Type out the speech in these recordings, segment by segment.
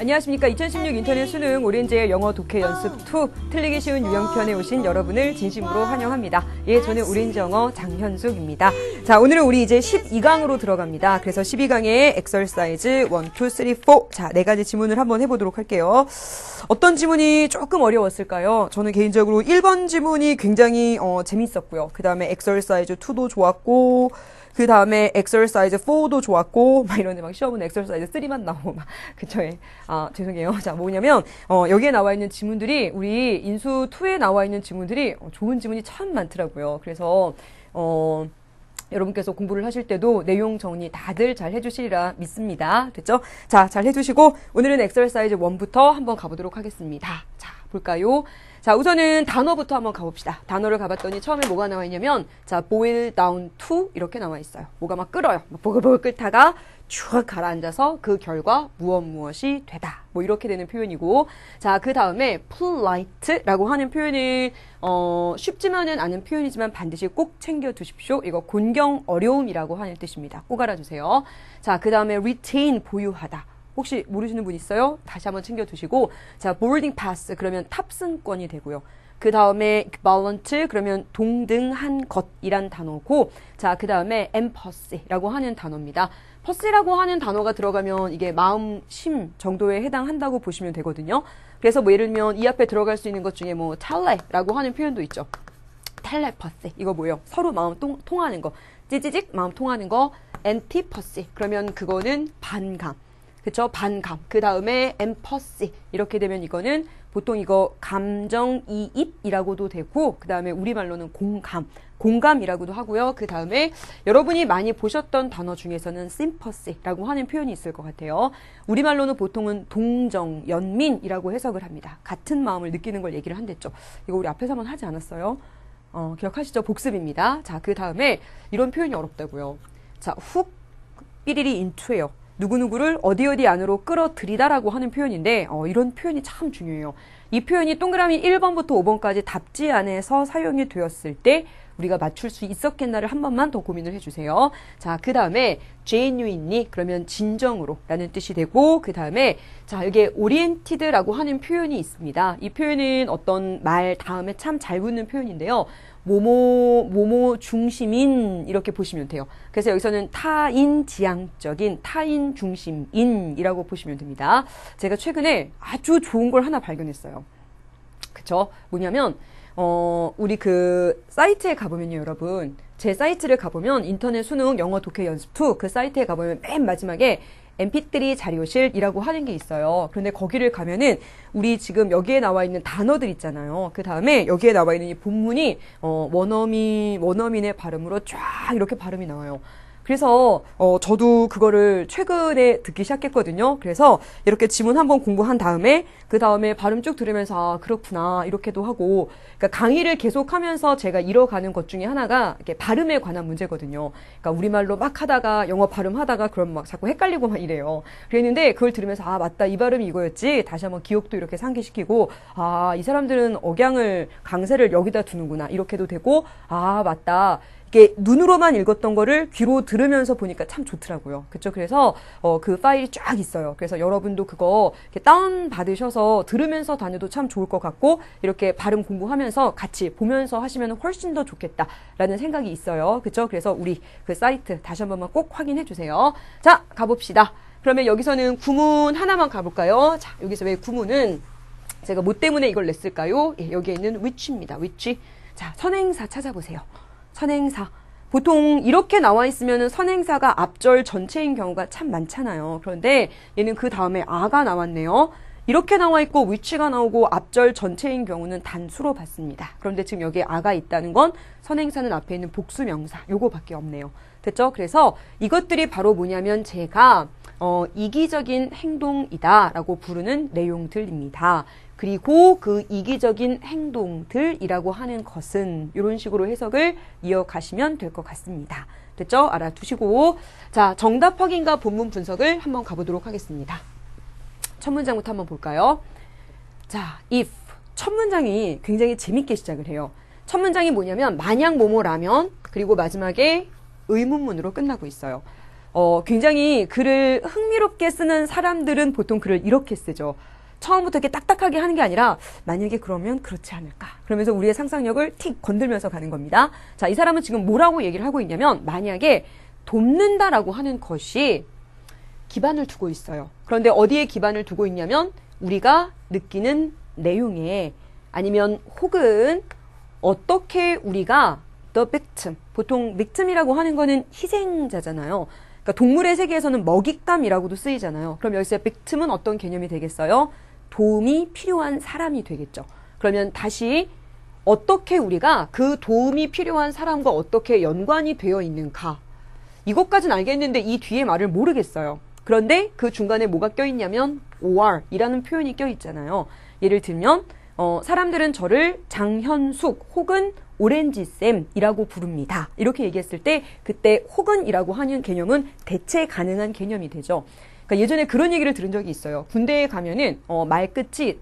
안녕하십니까. 2016 인터넷 수능 오렌지의 영어 독해 연습 2 틀리기 쉬운 유형편에 오신 여러분을 진심으로 환영합니다. 예, 저는 오렌지 영어 장현숙입니다. 자, 오늘은 우리 이제 12강으로 들어갑니다. 그래서 12강의 엑서사이즈 1, 2, 3, 4. 자, 4가지 지문을 한번 해보도록 할게요. 어떤 지문이 조금 어려웠을까요? 저는 개인적으로 1번 지문이 굉장히 재밌었고요. 그 다음에 엑서사이즈 2도 좋았고, 그 다음에 엑서사이즈 4도 좋았고, 막 이런데 막 시험은 엑서사이즈 3만 나오고, 막, 그쵸. 죄송해요. 자, 뭐냐면, 여기에 나와 있는 지문들이, 우리 인수 2에 나와 있는 지문들이 좋은 지문이 참 많더라고요. 그래서, 여러분께서 공부를 하실 때도 내용 정리 다들 잘 해주시리라 믿습니다. 됐죠? 자, 잘 해주시고, 오늘은 엑서사이즈 1부터 한번 가보도록 하겠습니다. 자, 볼까요? 자, 우선은 단어부터 한번 가봅시다. 단어를 가봤더니 처음에 뭐가 나와 있냐면, 자, boil down to 이렇게 나와 있어요. 뭐가 막 끓어요. 막 보글보글 끓다가 쭉 가라앉아서 그 결과 무엇이 되다. 뭐 이렇게 되는 표현이고, 자, 그 다음에 polite라고 하는 표현을 쉽지만은 않은 표현이지만 반드시 꼭 챙겨 두십시오. 이거 곤경 어려움이라고 하는 뜻입니다. 꼭 알아두세요. 자, 그 다음에 retain 보유하다. 혹시 모르시는 분 있어요? 다시 한번 챙겨두시고, 자, boarding pass 그러면 탑승권이 되고요. 그 다음에 equivalent 그러면 동등한 것이란 단어고, 자, 그 다음에 empathy라고 하는 단어입니다. 퍼시라고 하는 단어가 들어가면 이게 마음, 심 정도에 해당한다고 보시면 되거든요. 그래서 뭐 예를 들면 이 앞에 들어갈 수 있는 것 중에 뭐 텔레라고 하는 표현도 있죠. 텔레퍼시 이거 뭐예요? 서로 마음 통하는 거. 찌찌직 마음 통하는 거. 엔티퍼시 그러면 그거는 반감. 그쵸? 반감. 그 다음에 엠퍼시 이렇게 되면 이거는 보통 이거 감정이입이라고도 되고, 그 다음에 우리말로는 공감이라고도 하고요. 그 다음에 여러분이 많이 보셨던 단어 중에서는 sympathy라고 하는 표현이 있을 것 같아요. 우리말로는 보통은 동정, 연민이라고 해석을 합니다. 같은 마음을 느끼는 걸 얘기를 한댔죠. 이거 우리 앞에서 한번 하지 않았어요? 기억하시죠? 복습입니다. 자, 그 다음에 이런 표현이 어렵다고요. 자, 훅 삐리리 인투예요. 누구누구를 어디 안으로 끌어들이다라고 하는 표현인데, 이런 표현이 참 중요해요. 이 표현이 동그라미 1번부터 5번까지 답지 안에서 사용이 되었을 때 우리가 맞출 수 있었겠나를 한 번만 더 고민을 해주세요. 자, 그 다음에 genuinely 그러면 진정으로 라는 뜻이 되고, 그 다음에 자, 여기에 oriented라고 하는 표현이 있습니다. 이 표현은 어떤 말 다음에 참 잘 붙는 표현인데요. 모모 중심인 이렇게 보시면 돼요. 그래서 여기서는 타인 지향적인, 타인 중심인이라고 보시면 됩니다. 제가 최근에 아주 좋은 걸 하나 발견했어요. 그쵸? 뭐냐면 우리 그 사이트에 가보면요, 여러분. 제 사이트를 가보면 인터넷 수능 영어 독해 연습 2 그 사이트에 가보면 맨 마지막에 mp3 자료실이라고 하는 게 있어요. 그런데 거기를 가면은 우리 지금 여기에 나와 있는 단어들 있잖아요. 그 다음에 여기에 나와 있는 이 본문이 원어민의 발음으로 쫙 이렇게 발음이 나와요. 그래서 저도 그거를 최근에 듣기 시작했거든요. 그래서 이렇게 지문 한번 공부한 다음에 그 다음에 발음 쭉 들으면서 아, 그렇구나 이렇게도 하고, 그러니까 강의를 계속하면서 제가 이뤄가는 것 중에 하나가 이렇게 발음에 관한 문제거든요. 그러니까 우리말로 막 하다가 영어 발음하다가 그럼 막 자꾸 헷갈리고 막 이래요. 그랬는데 그걸 들으면서 아, 맞다, 이 발음이 이거였지. 다시 한번 기억도 이렇게 상기시키고, 아, 이 사람들은 억양을 강세를 여기다 두는구나 이렇게도 되고, 아, 맞다. 이게 눈으로만 읽었던 거를 귀로 들으면서 보니까 참 좋더라고요. 그쵸? 그래서 그 파일이 쫙 있어요. 그래서 여러분도 그거 이렇게 다운 받으셔서 들으면서 다녀도 참 좋을 것 같고, 이렇게 발음 공부하면서 같이 보면서 하시면 훨씬 더 좋겠다라는 생각이 있어요. 그쵸? 그래서 우리 그 사이트 다시 한 번만 꼭 확인해 주세요. 자, 가봅시다. 그러면 여기서는 구문 하나만 가볼까요? 자, 여기서 왜 구문은 제가 뭐 때문에 이걸 냈을까요? 예, 여기에 있는 which입니다. which. 자, 선행사 찾아보세요. 선행사. 보통 이렇게 나와 있으면 선행사가 앞절 전체인 경우가 참 많잖아요. 그런데 얘는 그 다음에 아가 나왔네요. 이렇게 나와 있고 which가 나오고 앞절 전체인 경우는 단수로 받습니다. 그런데 지금 여기에 아가 있다는 건 선행사는 앞에 있는 복수명사 요거밖에 없네요. 됐죠? 그래서 이것들이 바로 뭐냐면 제가 이기적인 행동이다 라고 부르는 내용들입니다. 그리고 그 이기적인 행동들이라고 하는 것은 이런 식으로 해석을 이어가시면 될 것 같습니다. 됐죠? 알아두시고, 자, 정답 확인과 본문 분석을 한번 가보도록 하겠습니다. 첫 문장부터 한번 볼까요? 자, if. 첫 문장이 굉장히 재밌게 시작을 해요. 첫 문장이 뭐냐면 만약 뭐뭐라면, 그리고 마지막에 의문문으로 끝나고 있어요. 굉장히 글을 흥미롭게 쓰는 사람들은 보통 글을 이렇게 쓰죠. 처음부터 이렇게 딱딱하게 하는 게 아니라 만약에 그러면 그렇지 않을까. 그러면서 우리의 상상력을 틱 건들면서 가는 겁니다. 자, 이 사람은 지금 뭐라고 얘기를 하고 있냐면 만약에 돕는다라고 하는 것이 기반을 두고 있어요. 그런데 어디에 기반을 두고 있냐면 우리가 느끼는 내용에 아니면 혹은 어떻게 우리가 the victim, 보통 victim이라고 하는 거는 희생자잖아요. 그러니까 동물의 세계에서는 먹잇감이라고도 쓰이잖아요. 그럼 여기서 victim은 어떤 개념이 되겠어요? 도움이 필요한 사람이 되겠죠. 그러면 다시 어떻게 우리가 그 도움이 필요한 사람과 어떻게 연관이 되어 있는가. 이것까지는 알겠는데 이 뒤에 말을 모르겠어요. 그런데 그 중간에 뭐가 껴있냐면 or이라는 표현이 껴있잖아요. 예를 들면 사람들은 저를 장현숙 혹은 오렌지쌤이라고 부릅니다. 이렇게 얘기했을 때 그때 혹은이라고 하는 개념은 대체 가능한 개념이 되죠. 그러니까 예전에 그런 얘기를 들은 적이 있어요. 군대에 가면은 말끝이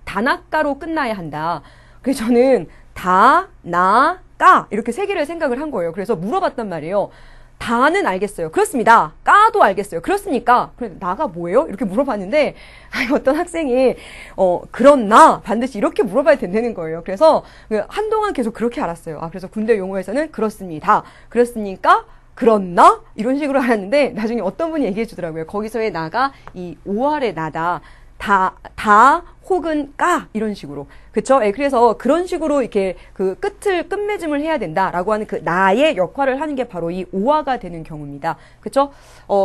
다나까로 끝나야 한다. 그래서 저는 다, 나, 까 이렇게 세 개를 생각을 한 거예요. 그래서 물어봤단 말이에요. 다는 알겠어요. 그렇습니다. 까도 알겠어요. 그렇습니까? 그래, 나가 뭐예요? 이렇게 물어봤는데, 어떤 학생이, 그런 나, 반드시 이렇게 물어봐야 된다는 거예요. 그래서, 한동안 계속 그렇게 알았어요. 그래서 군대 용어에서는 그렇습니다. 그렇습니까? 그런 나? 이런 식으로 알았는데, 나중에 어떤 분이 얘기해 주더라고요. 거기서의 나가 이 5할의 나다. 다, 혹은 까 이런 식으로. 그쵸? 예, 그래서 그런 식으로 이렇게 그 끝맺음을 해야 된다라고 하는 그 나의 역할을 하는 게 바로 이 오화가 되는 경우입니다. 그쵸?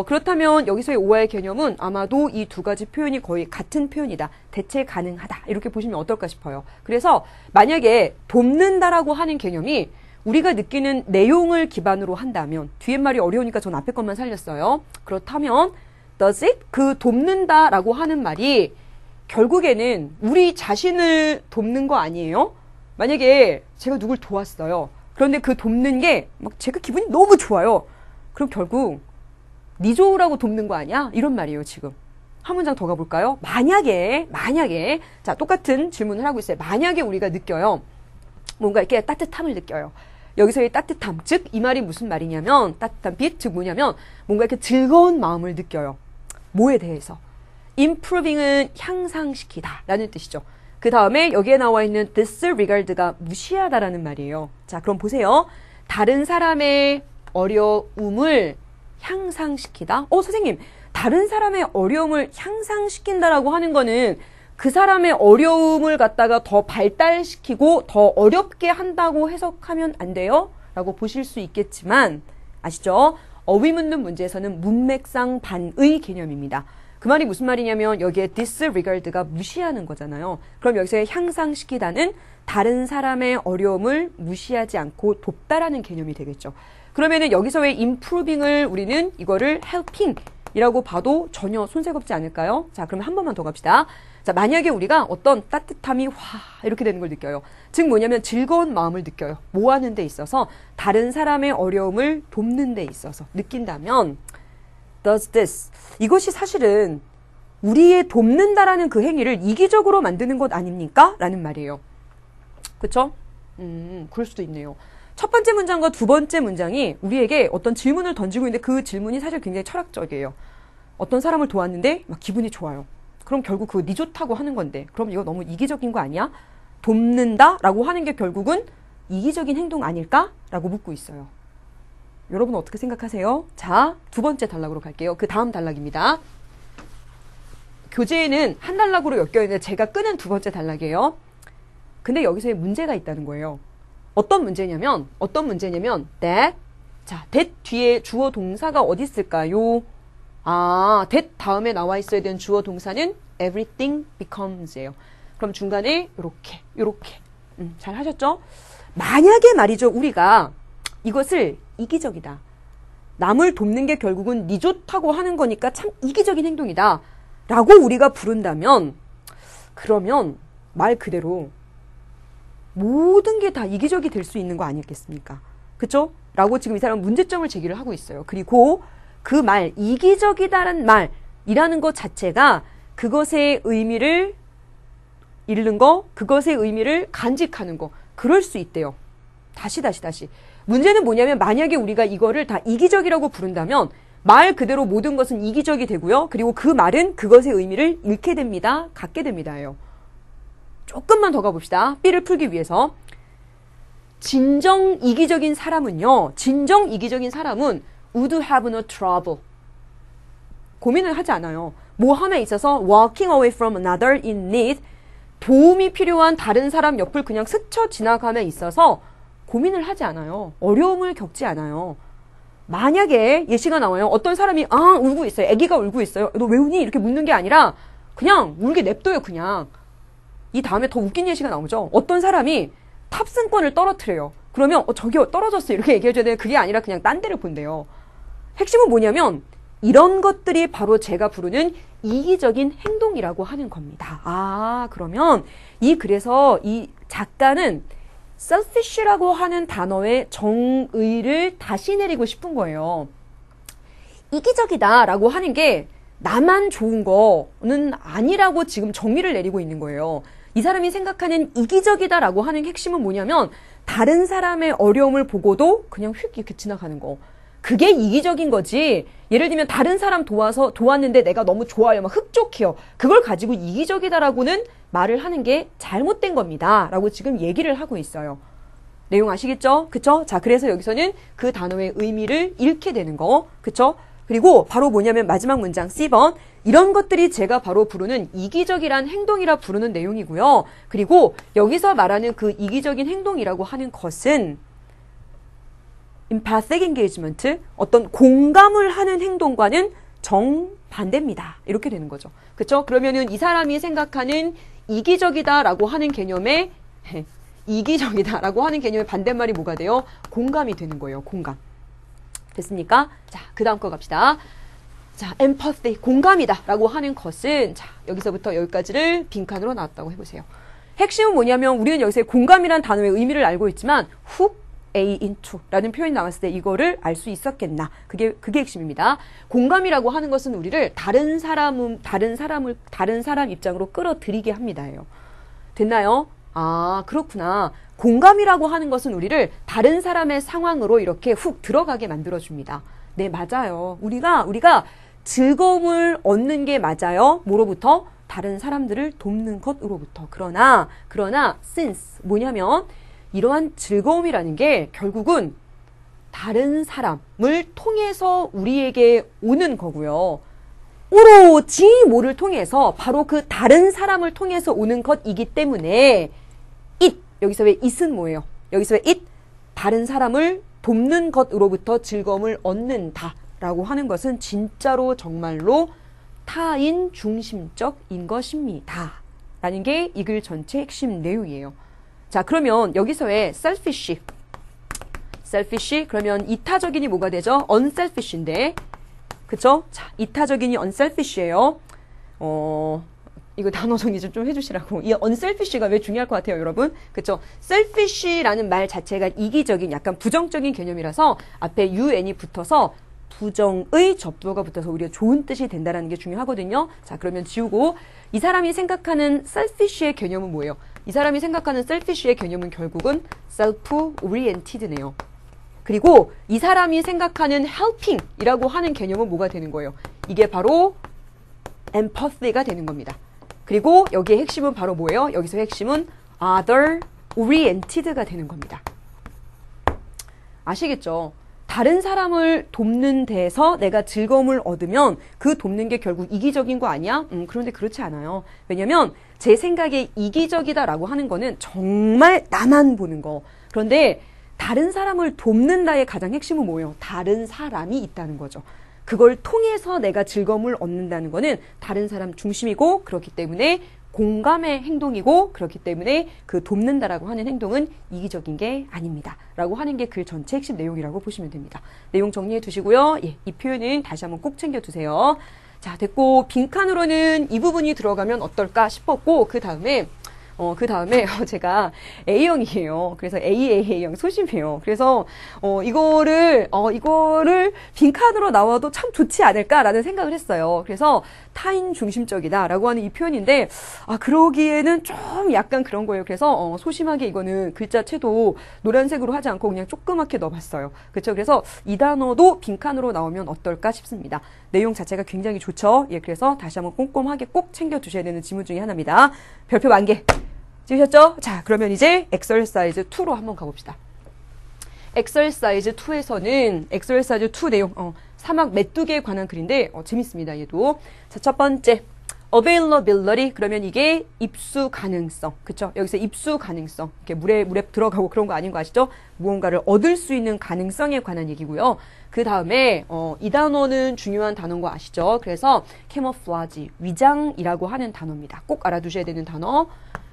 그렇다면 여기서의 오화의 개념은 아마도 이 두 가지 표현이 거의 같은 표현이다. 대체 가능하다. 이렇게 보시면 어떨까 싶어요. 그래서 만약에 돕는다라고 하는 개념이 우리가 느끼는 내용을 기반으로 한다면 뒤에 말이 어려우니까 전 앞에 것만 살렸어요. 그렇다면 does it? 그 돕는다라고 하는 말이 결국에는 우리 자신을 돕는 거 아니에요? 만약에 제가 누굴 도왔어요. 그런데 그 돕는 게 막 제가 기분이 너무 좋아요. 그럼 결국 니 좋으라고 돕는 거 아니야? 이런 말이에요, 지금. 한 문장 더 가볼까요? 만약에 자, 똑같은 질문을 하고 있어요. 만약에 우리가 느껴요. 뭔가 이렇게 따뜻함을 느껴요. 여기서의 따뜻함, 즉 이 말이 무슨 말이냐면 따뜻한 빛, 즉 뭐냐면 뭔가 이렇게 즐거운 마음을 느껴요. 뭐에 대해서? improving은 향상시키다 라는 뜻이죠. 그 다음에 여기에 나와 있는 disregard가 무시하다라는 말이에요. 자, 그럼 보세요. 다른 사람의 어려움을 향상시키다. 선생님, 다른 사람의 어려움을 향상시킨다라고 하는 거는 그 사람의 어려움을 갖다가 더 발달시키고 더 어렵게 한다고 해석하면 안 돼요? 라고 보실 수 있겠지만 아시죠? 어휘 묻는 문제에서는 문맥상 반의 개념입니다. 그 말이 무슨 말이냐면 여기에 disregard가 무시하는 거잖아요. 그럼 여기서의 향상시키다는 다른 사람의 어려움을 무시하지 않고 돕다라는 개념이 되겠죠. 그러면은 여기서의 improving을 우리는 이거를 helping이라고 봐도 전혀 손색없지 않을까요? 자, 그러면 한 번만 더 갑시다. 자, 만약에 우리가 어떤 따뜻함이 이렇게 되는 걸 느껴요. 즉 뭐냐면 즐거운 마음을 느껴요. 뭐 하는 데 있어서 다른 사람의 어려움을 돕는 데 있어서 느낀다면 does this 이것이 사실은 우리의 돕는다라는 그 행위를 이기적으로 만드는 것 아닙니까? 라는 말이에요. 그쵸? 그럴 수도 있네요. 첫 번째 문장과 두 번째 문장이 우리에게 어떤 질문을 던지고 있는데 그 질문이 사실 굉장히 철학적이에요. 어떤 사람을 도왔는데 막 기분이 좋아요. 그럼 결국 그거 니 좋다고 하는 건데 그럼 이거 너무 이기적인 거 아니야? 돕는다라고 하는 게 결국은 이기적인 행동 아닐까? 라고 묻고 있어요. 여러분 어떻게 생각하세요? 자, 두 번째 단락으로 갈게요. 그 다음 단락입니다. 교재에는 한 단락으로 엮여있는데 제가 끄는 두 번째 단락이에요. 근데 여기서의 문제가 있다는 거예요. 어떤 문제냐면 that. 자, that 뒤에 주어 동사가 어디 있을까요? that 다음에 나와 있어야 되는 주어 동사는 everything becomes예요. 그럼 중간에 요렇게 잘 하셨죠? 만약에 말이죠, 우리가 이것을 이기적이다. 남을 돕는 게 결국은 니 좋다고 하는 거니까 참 이기적인 행동이다. 라고 우리가 부른다면 그러면 말 그대로 모든 게 다 이기적이 될 수 있는 거 아니겠습니까? 그쵸? 라고 지금 이 사람은 문제점을 제기를 하고 있어요. 그리고 그 말, 이기적이다라는 말이라는 것 자체가 그것의 의미를 잃는 거, 그것의 의미를 간직하는 거, 그럴 수 있대요. 다시. 문제는 뭐냐면 만약에 우리가 이거를 다 이기적이라고 부른다면 말 그대로 모든 것은 이기적이 되고요. 그리고 그 말은 그것의 의미를 잃게 됩니다. 갖게 됩니다예요. 조금만 더 가봅시다. B를 풀기 위해서. 진정 이기적인 사람은요. 진정 이기적인 사람은 would have no trouble. 고민을 하지 않아요. 뭐 하나에 있어서 walking away from another in need. 도움이 필요한 다른 사람 옆을 그냥 스쳐 지나감에 있어서 고민을 하지 않아요. 어려움을 겪지 않아요. 만약에 예시가 나와요. 어떤 사람이 울고 있어요. 아기가 울고 있어요. 너 왜 우니? 이렇게 묻는 게 아니라 그냥 울게 냅둬요. 그냥. 이 다음에 더 웃긴 예시가 나오죠. 어떤 사람이 탑승권을 떨어뜨려요. 그러면 저기요 떨어졌어요. 이렇게 얘기해줘야 돼요. 그게 아니라 그냥 딴 데를 본대요. 핵심은 뭐냐면 이런 것들이 바로 제가 부르는 이기적인 행동이라고 하는 겁니다. 그러면 그래서 이 작가는 selfish라고 하는 단어의 정의를 다시 내리고 싶은 거예요. 이기적이다라고 하는 게 나만 좋은 거는 아니라고 지금 정의를 내리고 있는 거예요. 이 사람이 생각하는 이기적이다라고 하는 핵심은 뭐냐면 다른 사람의 어려움을 보고도 그냥 휙 이렇게 지나가는 거. 그게 이기적인 거지. 예를 들면 다른 사람 도왔는데 내가 너무 좋아요. 막 흡족해요. 그걸 가지고 이기적이다라고는 말을 하는 게 잘못된 겁니다. 라고 지금 얘기를 하고 있어요. 내용 아시겠죠? 그쵸? 자, 그래서 여기서는 그 단어의 의미를 잃게 되는 거. 그쵸? 그리고 바로 뭐냐면 마지막 문장 C번. 이런 것들이 제가 바로 부르는 이기적이란 행동이라 부르는 내용이고요. 그리고 여기서 말하는 그 이기적인 행동이라고 하는 것은 empathic engagement, 어떤 공감을 하는 행동과는 정반대입니다. 이렇게 되는 거죠. 그쵸? 그러면은 이 사람이 생각하는 이기적이다라고 하는 개념의 이기적이다라고 하는 개념의 반대말이 뭐가 돼요? 공감이 되는 거예요. 공감. 됐습니까? 자, 그 다음 거 갑시다. 자, empathy, 공감이다라고 하는 것은 자, 여기서부터 여기까지를 빈칸으로 나왔다고 해보세요. 핵심은 뭐냐면 우리는 여기서 공감이란 단어의 의미를 알고 있지만 hook A into 라는 표현이 나왔을 때 이거를 알 수 있었겠나. 그게 핵심입니다. 공감이라고 하는 것은 우리를 다른 사람 입장으로 끌어들이게 합니다예요. 됐나요? 그렇구나. 공감이라고 하는 것은 우리를 다른 사람의 상황으로 이렇게 훅 들어가게 만들어줍니다. 네, 맞아요. 우리가 즐거움을 얻는 게 맞아요. 뭐로부터? 다른 사람들을 돕는 것으로부터. 그러나 since 뭐냐면 이러한 즐거움이라는 게 결국은 다른 사람을 통해서 우리에게 오는 거고요. 오로지 뭐를 통해서 바로 그 다른 사람을 통해서 오는 것이기 때문에 it, 여기서 왜 it은 뭐예요? 여기서 왜 it, 다른 사람을 돕는 것으로부터 즐거움을 얻는다라고 하는 것은 진짜로 정말로 타인 중심적인 것입니다. 라는 게 이 글 전체 핵심 내용이에요. 자, 그러면 여기서의 selfish 그러면 이타적인이 뭐가 되죠? unselfish인데, 그쵸? 자, 이타적인이 unselfish예요. 이거 단어 정리 좀 해주시라고. 이 unselfish가 왜 중요할 것 같아요, 여러분? 그쵸? selfish라는 말 자체가 이기적인, 약간 부정적인 개념이라서 앞에 un이 붙어서 부정의 접두어가 붙어서 오히려 좋은 뜻이 된다는 게 중요하거든요. 자, 그러면 지우고 이 사람이 생각하는 selfish의 개념은 뭐예요? 이 사람이 생각하는 selfish의 개념은 결국은 self-oriented네요. 그리고 이 사람이 생각하는 helping이라고 하는 개념은 뭐가 되는 거예요? 이게 바로 empathy가 되는 겁니다. 그리고 여기의 핵심은 바로 뭐예요? 여기서 핵심은 other-oriented가 되는 겁니다. 아시겠죠? 다른 사람을 돕는 데서 내가 즐거움을 얻으면 그 돕는 게 결국 이기적인 거 아니야? 그런데 그렇지 않아요. 왜냐면 제 생각에 이기적이다라고 하는 거는 정말 나만 보는 거. 그런데 다른 사람을 돕는다의 가장 핵심은 뭐예요? 다른 사람이 있다는 거죠. 그걸 통해서 내가 즐거움을 얻는다는 거는 다른 사람 중심이고 그렇기 때문에 공감의 행동이고 그렇기 때문에 그 돕는다라고 하는 행동은 이기적인 게 아닙니다. 라고 하는 게 글 전체 핵심 내용이라고 보시면 됩니다. 내용 정리해 두시고요. 예, 이 표현은 다시 한번 꼭 챙겨 두세요. 자, 됐고 빈칸으로는 이 부분이 들어가면 어떨까 싶었고 그 다음에 그 다음에 제가 A형이에요. 그래서 AAA형 소심해요. 그래서 이거를 빈칸으로 나와도 참 좋지 않을까라는 생각을 했어요. 그래서 타인 중심적이다라고 하는 이 표현인데 그러기에는 좀 약간 그런 거예요. 그래서 소심하게 이거는 글자체도 노란색으로 하지 않고 그냥 조그맣게 넣어봤어요. 그렇죠? 그래서 이 단어도 빈칸으로 나오면 어떨까 싶습니다. 내용 자체가 굉장히 좋죠. 예, 그래서 다시 한번 꼼꼼하게 꼭 챙겨두셔야 되는 지문 중에 하나입니다. 별표 만개 찍으셨죠? 자, 그러면 이제 엑서사이즈 2로 한번 가봅시다. 엑서사이즈 2에서는 엑서사이즈 2 내용 사막 메뚜기에 관한 글인데 재밌습니다. 얘도. 자, 첫 번째 availability 그러면 이게 입수 가능성. 그쵸? 여기서 입수 가능성. 이렇게 물에 들어가고 그런 거 아닌 거 아시죠? 무언가를 얻을 수 있는 가능성에 관한 얘기고요. 그 다음에 이 단어는 중요한 단어인 거 아시죠? 그래서 camouflage 위장이라고 하는 단어입니다. 꼭 알아두셔야 되는 단어.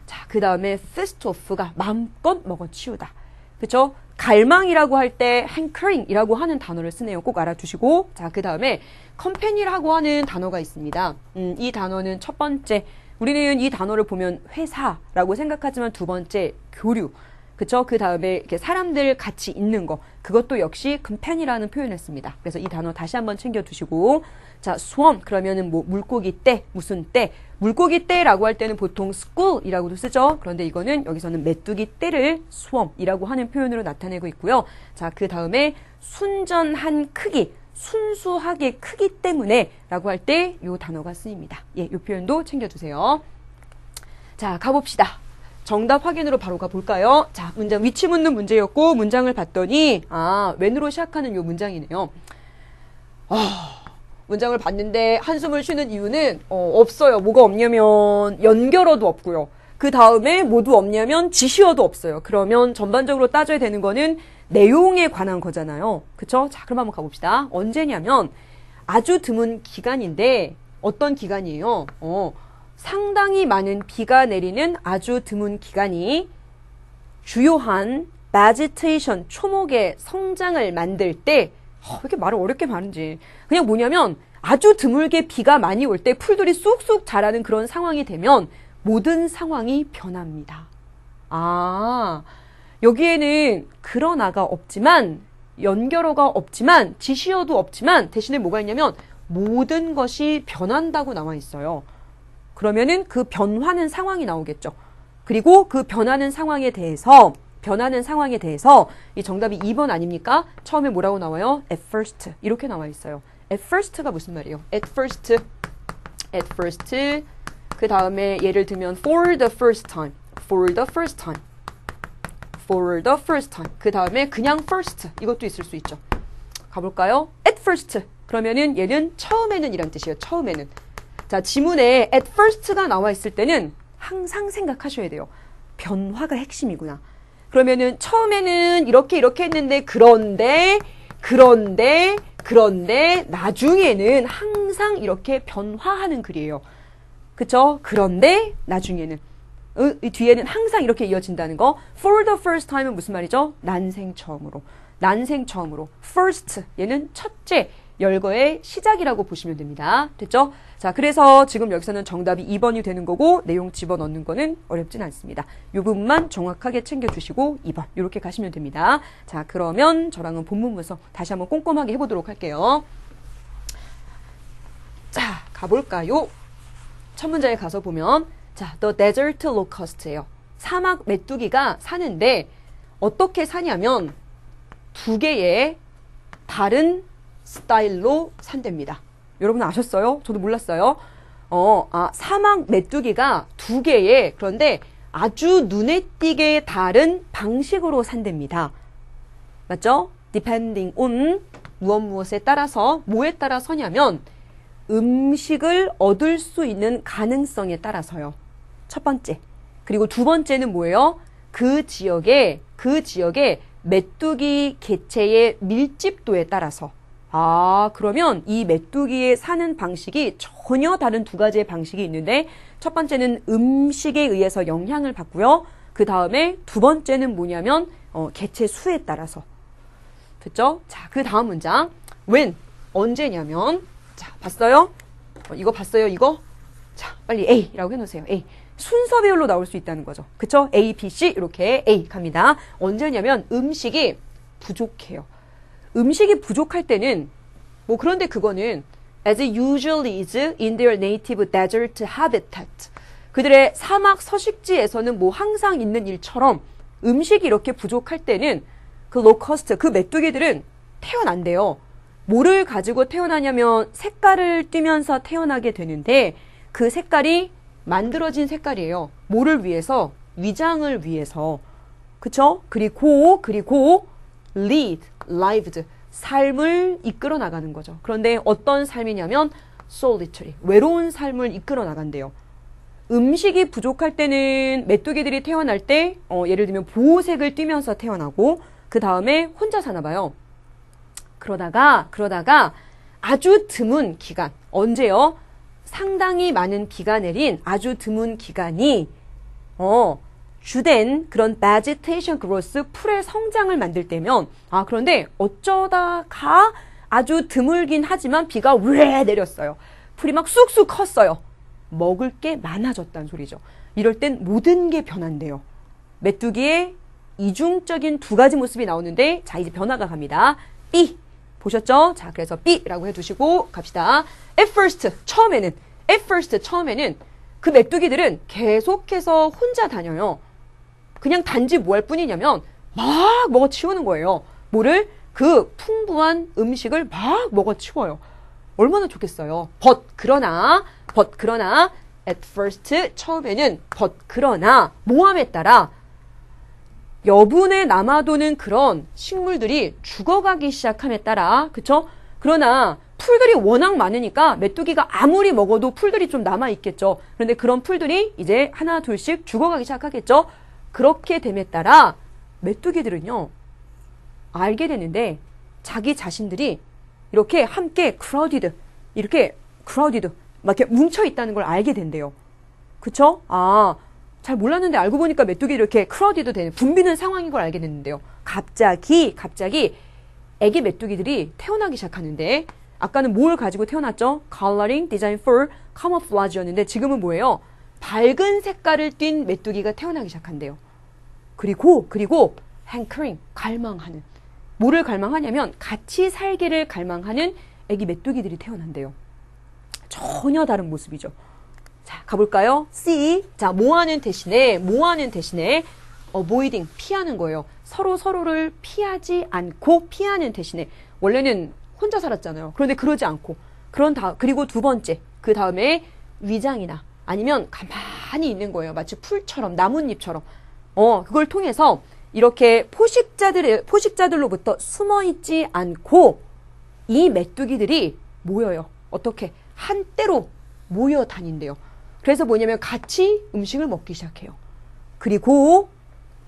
자, 그 다음에 fist off가 마음껏 먹어치우다. 그쵸? 갈망이라고 할 때 hankering이라고 하는 단어를 쓰네요. 꼭 알아두시고. 자, 그 다음에 company라고 하는 단어가 있습니다. 이 단어는 첫 번째, 우리는 이 단어를 보면 회사라고 생각하지만 두 번째, 교류. 그쵸? 그 다음에 이렇게 사람들 같이 있는 거. 그것도 역시 companion이라는 표현을 씁니다. 그래서 이 단어 다시 한번 챙겨두시고. 자, swarm. 그러면은 물고기 떼, 무슨 떼. 물고기 떼라고 할 때는 보통 school이라고도 쓰죠. 그런데 이거는 여기서는 메뚜기 떼를 swarm이라고 하는 표현으로 나타내고 있고요. 자, 그 다음에 순전한 크기. 순수하게 크기 때문에 라고 할 때 이 단어가 쓰입니다. 예, 이 표현도 챙겨주세요. 자, 가봅시다. 정답 확인으로 바로 가볼까요? 자, 문장 위치 묻는 문제였고 문장을 봤더니 when으로 시작하는 이 문장이네요. 문장을 봤는데 한숨을 쉬는 이유는 없어요. 뭐가 없냐면 연결어도 없고요. 그 다음에 뭐도 없냐면 지시어도 없어요. 그러면 전반적으로 따져야 되는 거는 내용에 관한 거잖아요. 그쵸? 자, 그럼 한번 가봅시다. 언제냐면 아주 드문 기간인데 어떤 기간이에요? 상당히 많은 비가 내리는 아주 드문 기간이 주요한 vegetation, 초목의 성장을 만들 때 왜 이렇게 말을 어렵게 말하는지. 그냥 뭐냐면 아주 드물게 비가 많이 올 때 풀들이 쑥쑥 자라는 그런 상황이 되면 모든 상황이 변합니다. 여기에는 그러나가 없지만 연결어가 없지만 지시어도 없지만 대신에 뭐가 있냐면 모든 것이 변한다고 나와 있어요. 그러면은 그 변화는 상황이 나오겠죠. 그리고 그 변하는 상황에 대해서 이 정답이 2번 아닙니까? 처음에 뭐라고 나와요? At first 이렇게 나와 있어요. At first가 무슨 말이에요? At first 그 다음에 예를 들면 for the first time 그 다음에 그냥 first 이것도 있을 수 있죠. 가볼까요? At first 그러면은 얘는 처음에는 이란 뜻이에요. 처음에는. 자, 지문에 at first가 나와 있을 때는 항상 생각하셔야 돼요. 변화가 핵심이구나. 그러면은 처음에는 이렇게 했는데 그런데 나중에는 항상 이렇게 변화하는 글이에요. 그쵸? 그런데 나중에는 이 뒤에는 항상 이렇게 이어진다는 거. For the first time은 무슨 말이죠? 난생 처음으로. first 얘는 첫째 열거의 시작이라고 보시면 됩니다. 됐죠? 자, 그래서 지금 여기서는 정답이 2번이 되는 거고 내용 집어넣는 거는 어렵진 않습니다. 이 부분만 정확하게 챙겨주시고 2번 이렇게 가시면 됩니다. 자, 그러면 저랑은 본문 분석 다시 한번 꼼꼼하게 해보도록 할게요. 자, 가볼까요? 첫 문장에 가서 보면 자, the desert locust예요. 사막 메뚜기가 사는데 어떻게 사냐면 두 개의 다른 스타일로 산답니다. 여러분 아셨어요? 저도 몰랐어요. 사막 메뚜기가 두 개의 그런데 아주 눈에 띄게 다른 방식으로 산답니다. 맞죠? depending on 무엇에 따라서 뭐에 따라 서냐면 음식을 얻을 수 있는 가능성에 따라서요. 첫 번째. 그리고 두 번째는 뭐예요? 그 지역의 메뚜기 개체의 밀집도에 따라서. 그러면 이 메뚜기의 사는 방식이 전혀 다른 두 가지의 방식이 있는데 첫 번째는 음식에 의해서 영향을 받고요. 그 다음에 두 번째는 뭐냐면 개체 수에 따라서. 됐죠? 자, 그 다음 문장. when 언제냐면 자, 봤어요? 이거 봤어요? 이거? 자, 빨리 A라고 해놓으세요. A. 순서별로 나올 수 있다는 거죠. 그쵸? A, B, C 이렇게 A 갑니다. 언제냐면 음식이 부족해요. 음식이 부족할 때는 뭐 그런데 그거는 as it usually is in their native desert habitat. 그들의 사막 서식지에서는 뭐 항상 있는 일처럼 음식이 이렇게 부족할 때는 그 로커스트, 그 메뚜기들은 태어난대요. 뭐를 가지고 태어나냐면 색깔을 띠면서 태어나게 되는데 그 색깔이 만들어진 색깔이에요. 뭐를 위해서? 위장을 위해서. 그쵸? 그리고 lived, 삶을 이끌어 나가는 거죠. 그런데 어떤 삶이냐면 solitary, 외로운 삶을 이끌어 나간대요. 음식이 부족할 때는 메뚜기들이 태어날 때 예를 들면 보호색을 띠면서 태어나고 그 다음에 혼자 사나 봐요. 그러다가 아주 드문 기간, 언제요? 상당히 많은 비가 내린 아주 드문 기간이 주된 그런 vegetation growth, 풀의 성장을 만들 때면 그런데 어쩌다가 아주 드물긴 하지만 비가 왜 내렸어요. 풀이 막 쑥쑥 컸어요. 먹을 게 많아졌다는 소리죠. 이럴 땐 모든 게 변한대요. 메뚜기의 이중적인 두 가지 모습이 나오는데 자 이제 변화가 갑니다. B 보셨죠? 자 그래서 B라고 해두시고 갑시다. At first 처음에는 그 메뚜기들은 계속해서 혼자 다녀요. 그냥 단지 뭐 할 뿐이냐면 막 먹어치우는 거예요. 뭐를? 그 풍부한 음식을 막 먹어치워요. 얼마나 좋겠어요. 그러나 at first 처음에는 그러나 모함에 따라 여분에 남아도는 그런 식물들이 죽어가기 시작함에 따라 그쵸? 그러나 풀들이 워낙 많으니까 메뚜기가 아무리 먹어도 풀들이 좀 남아있겠죠. 그런데 그런 풀들이 이제 하나 둘씩 죽어가기 시작하겠죠. 그렇게 됨에 따라 메뚜기들은요 알게 되는데 자기 자신들이 이렇게 함께 crowded 막 이렇게 뭉쳐있다는 걸 알게 된대요. 그쵸? 잘 몰랐는데 알고 보니까 메뚜기 이렇게 crowded 되는 붐비는 상황인 걸 알게 됐는데요. 갑자기 애기 메뚜기들이 태어나기 시작하는데 아까는 뭘 가지고 태어났죠? Coloring Design for Camouflage였는데 지금은 뭐예요? 밝은 색깔을 띤 메뚜기가 태어나기 시작한대요. 그리고 hankering, 갈망하는. 뭐를 갈망하냐면 같이 살기를 갈망하는 애기 메뚜기들이 태어난대요. 전혀 다른 모습이죠. 자, 가볼까요? C. 자, 모하는 대신에 avoiding, 피하는 거예요. 서로를 피하지 않고 피하는 대신에 원래는 혼자 살았잖아요. 그런데 그러지 않고 그리고 두 번째 그 다음에 위장이나 아니면 가만히 있는 거예요. 마치 풀처럼 나뭇잎처럼 그걸 통해서 이렇게 포식자들로부터 숨어있지 않고 이 메뚜기들이 모여요. 어떻게? 한때로 모여 다닌대요. 그래서 뭐냐면 같이 음식을 먹기 시작해요. 그리고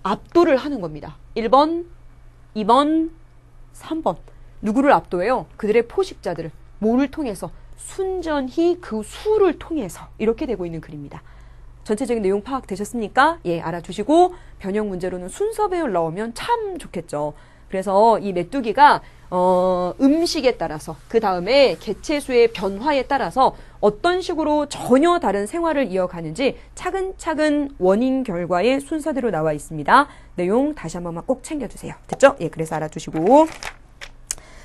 압도를 하는 겁니다. 1번, 2번, 3번. 누구를 압도해요? 그들의 포식자들을. 뭐를 통해서? 순전히 그 수를 통해서 이렇게 되고 있는 글입니다. 전체적인 내용 파악되셨습니까? 예, 알아두시고 변형 문제로는 순서배열 나오면 참 좋겠죠. 그래서 이 메뚜기가 음식에 따라서 그 다음에 개체수의 변화에 따라서 어떤 식으로 전혀 다른 생활을 이어가는지 차근차근 원인 결과의 순서대로 나와 있습니다. 내용 다시 한 번만 꼭 챙겨주세요. 됐죠? 예, 그래서 알아두시고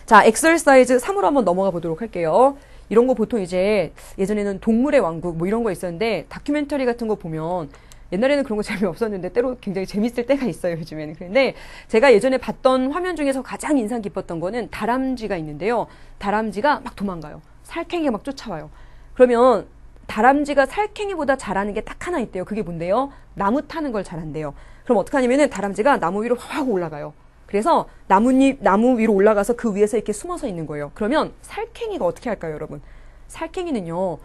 자, 엑서사이즈 3으로 한번 넘어가 보도록 할게요. 이런 거 보통 이제 예전에는 동물의 왕국 뭐 이런 거 있었는데 다큐멘터리 같은 거 보면 옛날에는 그런 거 재미없었는데 때로 굉장히 재밌을 때가 있어요, 요즘에는. 그런데 제가 예전에 봤던 화면 중에서 가장 인상 깊었던 거는 다람쥐가 있는데요. 다람쥐가 막 도망가요. 살쾡이가 막 쫓아와요. 그러면 다람쥐가 살쾡이보다 잘하는 게 딱 하나 있대요. 그게 뭔데요? 나무 타는 걸 잘한대요. 그럼 어떻게 하냐면은 다람쥐가 나무 위로 확 올라가요. 그래서 나무 위로 올라가서 그 위에서 이렇게 숨어서 있는 거예요. 그러면 살쾡이가 어떻게 할까요, 여러분? 살쾡이는요.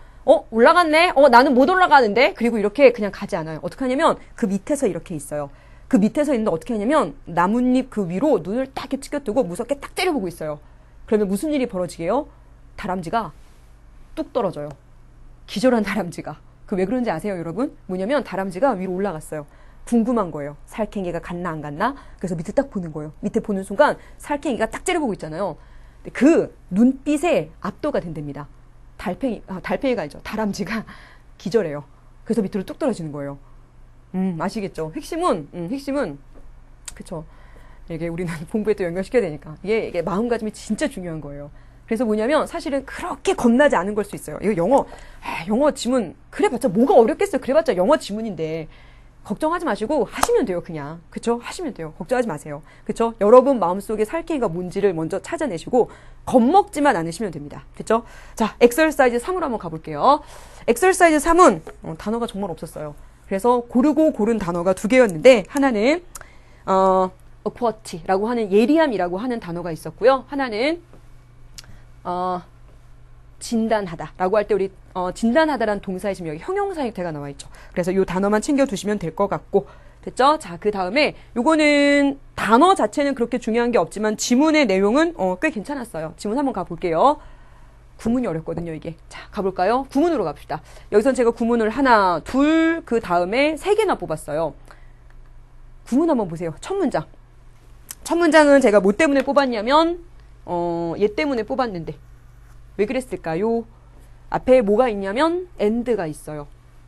올라갔네? 나는 못 올라가는데? 그리고 이렇게 그냥 가지 않아요. 어떻게 하냐면 그 밑에서 이렇게 있어요. 그 밑에서 있는데 어떻게 하냐면 나뭇잎 그 위로 눈을 딱 이렇게 찍어뜨고 무섭게 딱 때려보고 있어요. 그러면 무슨 일이 벌어지게요? 다람쥐가 뚝 떨어져요. 기절한 다람쥐가. 그 왜 그런지 아세요, 여러분? 뭐냐면 다람쥐가 위로 올라갔어요. 궁금한 거예요. 살쾡이가 갔나 안 갔나? 그래서 밑에 딱 보는 거예요. 밑에 보는 순간 살쾡이가 딱 째려보고 있잖아요. 그 눈빛에 압도가 된답니다. 달팽이가 아니죠. 다람쥐가 기절해요. 그래서 밑으로 뚝 떨어지는 거예요. 아시겠죠? 핵심은 그쵸. 이게 우리는 공부에 또 연결시켜야 되니까. 이게 마음가짐이 진짜 중요한 거예요. 그래서 뭐냐면 사실은 그렇게 겁나지 않은 걸 수 있어요. 이거 영어 지문 그래봤자 뭐가 어렵겠어요. 그래봤자 영어 지문인데 걱정하지 마시고 하시면 돼요. 그냥 그쵸? 하시면 돼요. 걱정하지 마세요. 그쵸? 여러분 마음속에 살쾡이가 뭔지를 먼저 찾아내시고 겁먹지만 않으시면 됩니다. 그쵸? 자, 엑서사이즈 3으로 한번 가볼게요. 엑서사이즈 3은 단어가 정말 없었어요. 그래서 고르고 고른 단어가 2개였는데 하나는 aquaty라고 하는 예리함이라고 하는 단어가 있었고요. 하나는 진단하다라고 할 때 우리 진단하다라는 동사의 지금 여기 형용사 형태가 나와 있죠. 그래서 이 단어만 챙겨두시면 될 것 같고 됐죠? 자, 그 다음에 요거는 단어 자체는 그렇게 중요한 게 없지만 지문의 내용은 꽤 괜찮았어요. 지문 한번 가볼게요. 구문이 어렵거든요, 이게. 자, 가볼까요? 구문으로 갑시다. 여기선 제가 구문을 하나, 둘, 그 다음에 3개나 뽑았어요. 구문 한번 보세요. 첫 문장. 첫 문장은 제가 뭐 때문에 뽑았냐면 얘 때문에 뽑았는데 왜 그랬을까요? 앞에 뭐가 있냐면 and가 있어요.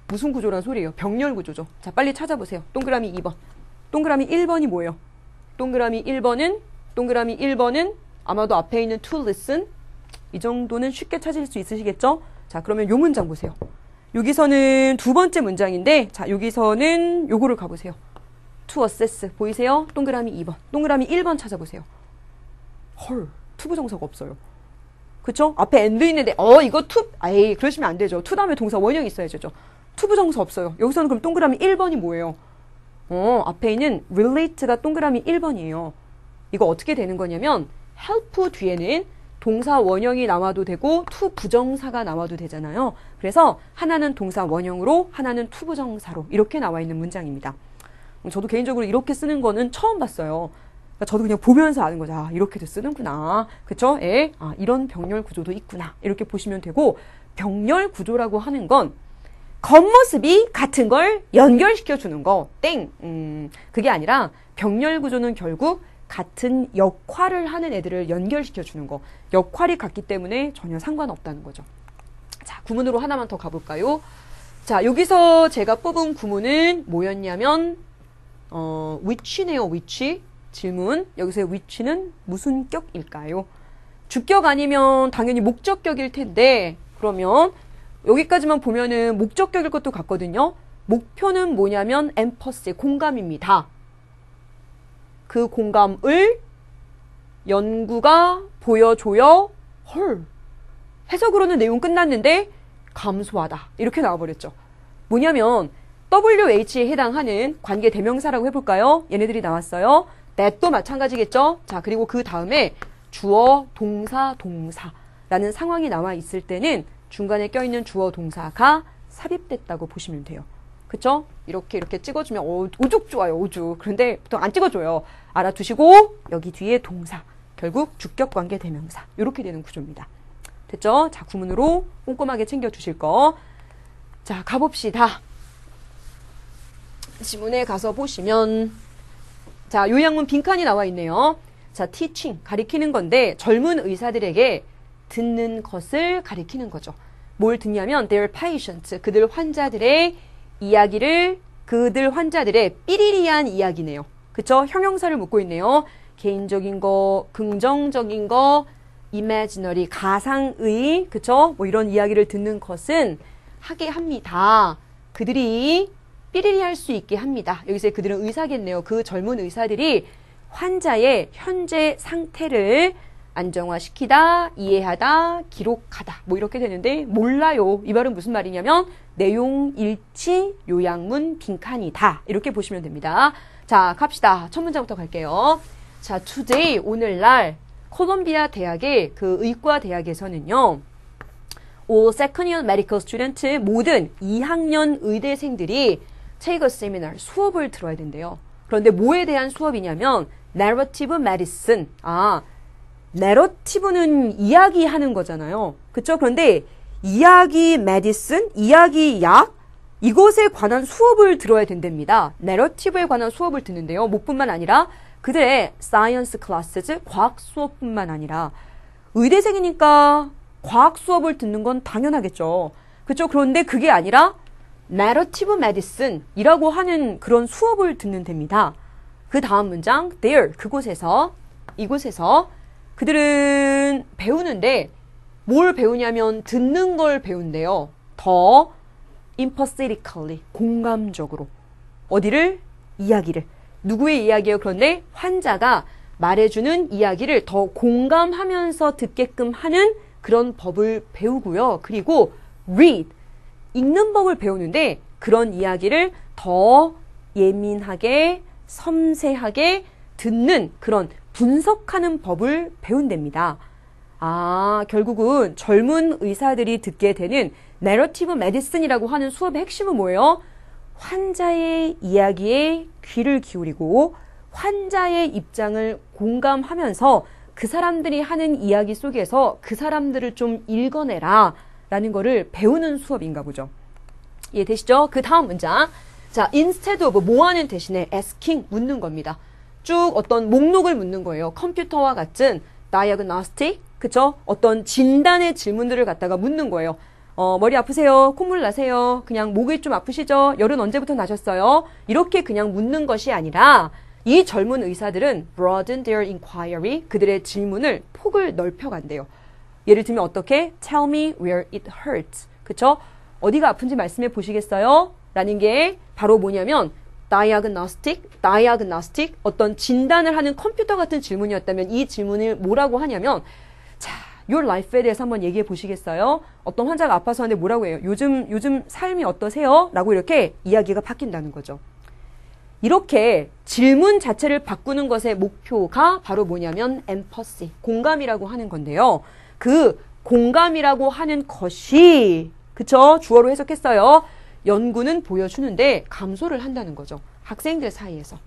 무슨 구조란 소리예요? 병렬 구조죠. 자, 빨리 찾아보세요. 동그라미 2번. 동그라미 1번이 뭐예요? 동그라미 1번은 아마도 앞에 있는 to listen. 이 정도는 쉽게 찾을 수 있으시겠죠? 자, 그러면 요 문장 보세요. 여기서는 두 번째 문장인데, 자, 여기서는 요거를 가보세요. to assess. 보이세요? 동그라미 2번. 동그라미 1번 찾아보세요. 헐, to 부정사가 없어요. 그쵸? 앞에 and 있는데, 이거 to, 그러시면 안 되죠. to 다음에 동사 원형이 있어야죠. to 부정사 없어요. 여기서는 그럼 동그라미 1번이 뭐예요? 앞에 있는 relate가 동그라미 1번이에요. 이거 어떻게 되는 거냐면, help 뒤에는 동사 원형이 나와도 되고 to 부정사가 나와도 되잖아요. 그래서 하나는 동사 원형으로 하나는 to 부정사로 이렇게 나와 있는 문장입니다. 저도 개인적으로 이렇게 쓰는 거는 처음 봤어요. 그러니까 저도 그냥 보면서 아는 거죠. 아, 이렇게도 쓰는구나. 그쵸? 이런 병렬 구조도 있구나. 이렇게 보시면 되고, 병렬 구조라고 하는 건 겉모습이 같은 걸 연결시켜 주는 거. 땡. 그게 아니라 병렬 구조는 결국 같은 역할을 하는 애들을 연결시켜 주는 거. 역할이 같기 때문에 전혀 상관없다는 거죠. 자, 구문으로 하나만 더 가볼까요? 자, 여기서 제가 뽑은 구문은 뭐였냐면 which네요. which. 질문. 여기서의 which는 무슨 격일까요? 주격 아니면 당연히 목적격일 텐데, 그러면 여기까지만 보면은 목적격일 것도 같거든요. 목표는 뭐냐면 empathy, 공감입니다. 그 공감을 연구가 보여줘요. 헐. 해석으로는 내용 끝났는데 감소하다. 이렇게 나와버렸죠. 뭐냐면 WH에 해당하는 관계 대명사라고 해볼까요? 얘네들이 나왔어요. that도 마찬가지겠죠. 자, 그리고 그 다음에 주어, 동사, 동사라는 상황이 나와 있을 때는 중간에 껴있는 주어, 동사가 삽입됐다고 보시면 돼요. 그쵸? 이렇게 찍어주면 오죽 좋아요. 오죽. 그런데 보통 안 찍어줘요. 알아두시고 여기 뒤에 동사. 결국 주격 관계 대명사. 이렇게 되는 구조입니다. 됐죠? 자, 구문으로 꼼꼼하게 챙겨주실 거. 자, 가봅시다. 지문에 가서 보시면 자, 요양문 빈칸이 나와 있네요. 자, teaching, 가리키는 건데 젊은 의사들에게 듣는 것을 가리키는 거죠. 뭘 듣냐면 their patients, 그들 환자들의 이야기를, 그들 환자들의 삐리리한 이야기네요. 그쵸? 형용사를 묻고 있네요. 개인적인 거, 긍정적인 거, imaginary, 가상의, 그쵸? 뭐 이런 이야기를 듣는 것은 하게 합니다. 그들이 삐리리 할 수 있게 합니다. 여기서 그들은 의사겠네요. 그 젊은 의사들이 환자의 현재 상태를 안정화시키다, 이해하다, 기록하다. 뭐 이렇게 되는데 몰라요. 이 말은 무슨 말이냐면 내용 일치, 요양문 빈칸이다. 이렇게 보시면 됩니다. 자, 갑시다. 첫 문장부터 갈게요. 자, today, 오늘날 콜롬비아 대학의 그 의과 대학에서는요. all second year medical student, 모든 2학년 의대생들이 take a seminar, 수업을 들어야 된대요. 그런데 뭐에 대한 수업이냐면 narrative medicine. narrative는 이야기하는 거잖아요. 그쵸? 그런데 이야기 medicine, 이야기 약, 이것에 관한 수업을 들어야 된답니다. narrative에 관한 수업을 듣는데요. 뭐뿐만 아니라 그들의 science classes, 과학 수업뿐만 아니라 의대생이니까 과학 수업을 듣는 건 당연하겠죠. 그쵸? 그런데 그게 아니라 narrative medicine이라고 하는 그런 수업을 듣는 데입니다. 그 다음 문장, there, 그곳에서, 이곳에서 그들은 배우는데 뭘 배우냐면 듣는 걸 배운대요. 더 empathetically, 공감적으로. 어디를? 이야기를. 누구의 이야기예요? 그런데 환자가 말해주는 이야기를 더 공감하면서 듣게끔 하는 그런 법을 배우고요. 그리고 read, 읽는 법을 배우는데 그런 이야기를 더 예민하게, 섬세하게 듣는 그런 분석하는 법을 배운답니다. 아, 결국은 젊은 의사들이 듣게 되는 narrative medicine이라고 하는 수업의 핵심은 뭐예요? 환자의 이야기에 귀를 기울이고 환자의 입장을 공감하면서 그 사람들이 하는 이야기 속에서 그 사람들을 좀 읽어내라 라는 거를 배우는 수업인가 보죠. 이해되시죠? 그 다음 문장. 자, instead of 뭐하는 대신에 asking, 묻는 겁니다. 쭉 어떤 목록을 묻는 거예요. 컴퓨터와 같은 diagnostic, 그쵸? 어떤 진단의 질문들을 갖다가 묻는 거예요. 머리 아프세요? 콧물 나세요? 그냥 목이 좀 아프시죠? 열은 언제부터 나셨어요? 이렇게 그냥 묻는 것이 아니라 이 젊은 의사들은 broaden their inquiry, 그들의 질문을 폭을 넓혀간대요. 예를 들면 어떻게? Tell me where it hurts. 그쵸? 어디가 아픈지 말씀해 보시겠어요? 라는 게 바로 뭐냐면 diagnostic, 어떤 진단을 하는 컴퓨터 같은 질문이었다면 이 질문을 뭐라고 하냐면 자, your life에 대해서 한번 얘기해 보시겠어요? 어떤 환자가 아파서 하는데 뭐라고 해요? 요즘 삶이 어떠세요? 라고 이렇게 이야기가 바뀐다는 거죠. 이렇게 질문 자체를 바꾸는 것의 목표가 바로 뭐냐면 empathy, 공감이라고 하는 건데요. 그 공감이라고 하는 것이 그쵸? 주어로 해석했어요. 연구는 보여주는데 감소를 한다는 거죠. 학생들 사이에서.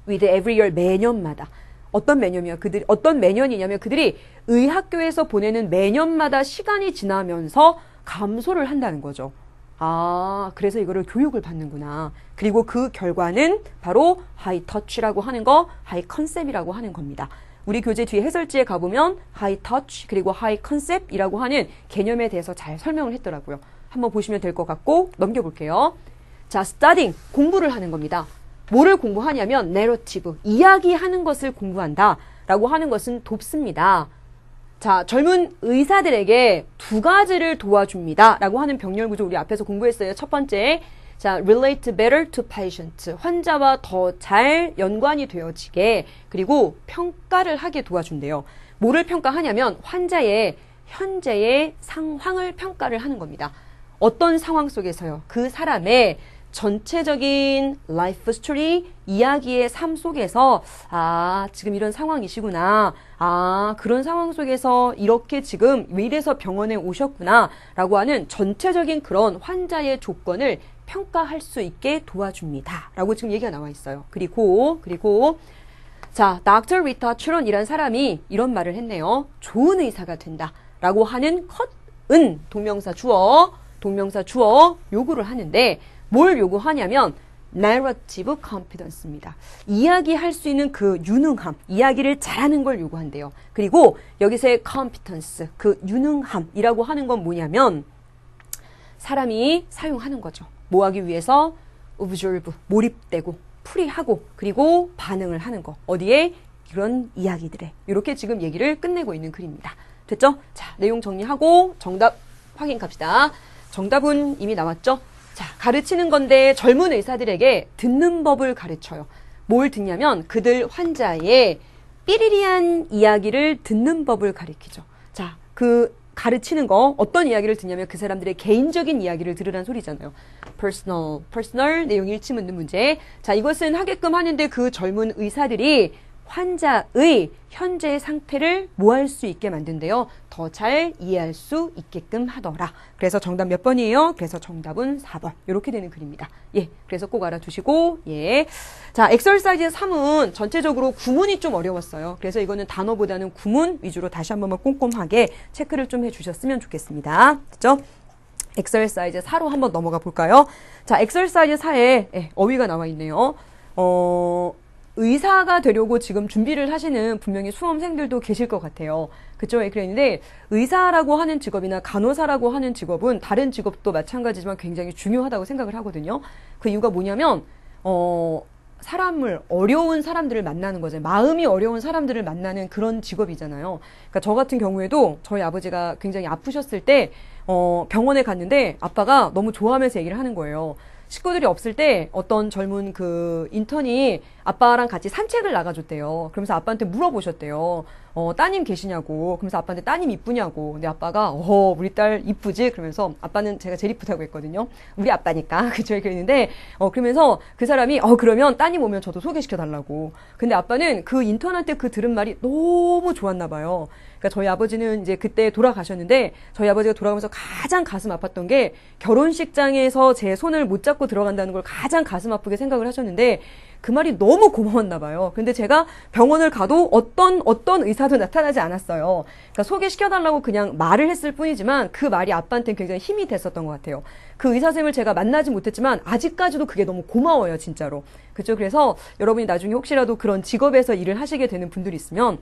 with every year, 매년마다. 어떤 매년이냐면 그들이 의학교에서 보내는 매년마다 시간이 지나면서 감소를 한다는 거죠. 아, 그래서 이거를 교육을 받는구나. 그리고 그 결과는 바로 high touch라고 하는 거, high concept이라고 하는 겁니다. 우리 교재 뒤에 해설지에 가보면 high touch 그리고 high concept이라고 하는 개념에 대해서 잘 설명을 했더라고요. 한번 보시면 될 것 같고 넘겨볼게요. 자, studying, 공부를 하는 겁니다. 뭐를 공부하냐면 narrative, 이야기하는 것을 공부한다 라고 하는 것은 돕습니다. 자, 젊은 의사들에게 두 가지를 도와줍니다 라고 하는 병렬 구조 우리 앞에서 공부했어요. 첫 번째, 자, relate better to patient, 환자와 더 잘 연관이 되어지게, 그리고 평가를 하게 도와준대요. 뭐를 평가하냐면 환자의 현재의 상황을 평가를 하는 겁니다. 어떤 상황 속에서요? 그 사람의 전체적인 life story, 이야기의 삶 속에서 아, 지금 이런 상황이시구나. 아, 그런 상황 속에서 이렇게 지금 이래서 병원에 오셨구나 라고 하는 전체적인 그런 환자의 조건을 평가할 수 있게 도와줍니다. 라고 지금 얘기가 나와 있어요. 그리고 자, Dr. Rita Churon이란 사람이 이런 말을 했네요. 좋은 의사가 된다 라고 하는 컷은 동명사 주어 요구를 하는데 뭘 요구하냐면 narrative competence입니다. 이야기할 수 있는 그 유능함, 이야기를 잘하는 걸 요구한대요. 그리고 여기서의 competence, 그 유능함이라고 하는 건 뭐냐면 사람이 사용하는 거죠. 뭐 하기 위해서? observe, 몰입되고 풀이하고 그리고 반응을 하는 거. 어디에? 이런 이야기들에. 이렇게 지금 얘기를 끝내고 있는 글입니다. 됐죠? 자, 내용 정리하고 정답 확인 갑시다. 정답은 이미 나왔죠? 자, 가르치는 건데 젊은 의사들에게 듣는 법을 가르쳐요. 뭘 듣냐면 그들 환자의 삐리리한 이야기를 듣는 법을 가르치죠. 자, 그 가르치는 거 어떤 이야기를 듣냐면 그 사람들의 개인적인 이야기를 들으란 소리잖아요. personal 내용 일치 묻는 문제. 자, 이것은 하게끔 하는데 그 젊은 의사들이 환자의 현재의 상태를 뭐 할 수 있게 만든대요. 더 잘 이해할 수 있게끔 하더라. 그래서 정답 몇 번이에요? 그래서 정답은 4번. 이렇게 되는 글입니다. 예, 그래서 꼭 알아두시고 예. 자, 엑서사이즈 3은 전체적으로 구문이 좀 어려웠어요. 그래서 이거는 단어보다는 구문 위주로 다시 한 번만 꼼꼼하게 체크를 좀 해주셨으면 좋겠습니다. 됐죠? 엑서사이즈 4로 한번 넘어가 볼까요? 자, 엑서사이즈 4에 어휘가 나와 있네요. 의사가 되려고 지금 준비를 하시는 분명히 수험생들도 계실 것 같아요. 그쵸? 그랬는데 의사라고 하는 직업이나 간호사라고 하는 직업은 다른 직업도 마찬가지지만 굉장히 중요하다고 생각을 하거든요. 그 이유가 뭐냐면 어려운 사람들을 만나는 거죠. 마음이 어려운 사람들을 만나는 그런 직업이잖아요. 그러니까 저 같은 경우에도 저희 아버지가 굉장히 아프셨을 때 병원에 갔는데 아빠가 너무 좋아하면서 얘기를 하는 거예요. 식구들이 없을 때 어떤 젊은 그 인턴이 아빠랑 같이 산책을 나가줬대요. 그러면서 아빠한테 물어보셨대요. 따님 계시냐고. 그러면서 아빠한테 따님 이쁘냐고. 근데 아빠가 우리 딸 이쁘지? 그러면서 아빠는 제가 제일 이쁘다고 했거든요. 우리 아빠니까. 그쵸? 그랬는데 그러면서 그 사람이 그러면 따님 오면 저도 소개시켜 달라고. 근데 아빠는 그 인턴한테 그 들은 말이 너무 좋았나 봐요. 그러니까 저희 아버지는 이제 그때 돌아가셨는데 저희 아버지가 돌아가면서 가장 가슴 아팠던 게 결혼식장에서 제 손을 못 잡고 들어간다는 걸 가장 가슴 아프게 생각을 하셨는데 그 말이 너무 고마웠나 봐요. 근데 제가 병원을 가도 어떤 의사도 나타나지 않았어요. 그러니까 소개시켜달라고 그냥 말을 했을 뿐이지만 그 말이 아빠한테는 굉장히 힘이 됐었던 것 같아요. 그 의사쌤을 제가 만나지 못했지만 아직까지도 그게 너무 고마워요, 진짜로. 그렇죠? 그래서 여러분이 나중에 혹시라도 그런 직업에서 일을 하시게 되는 분들이 있으면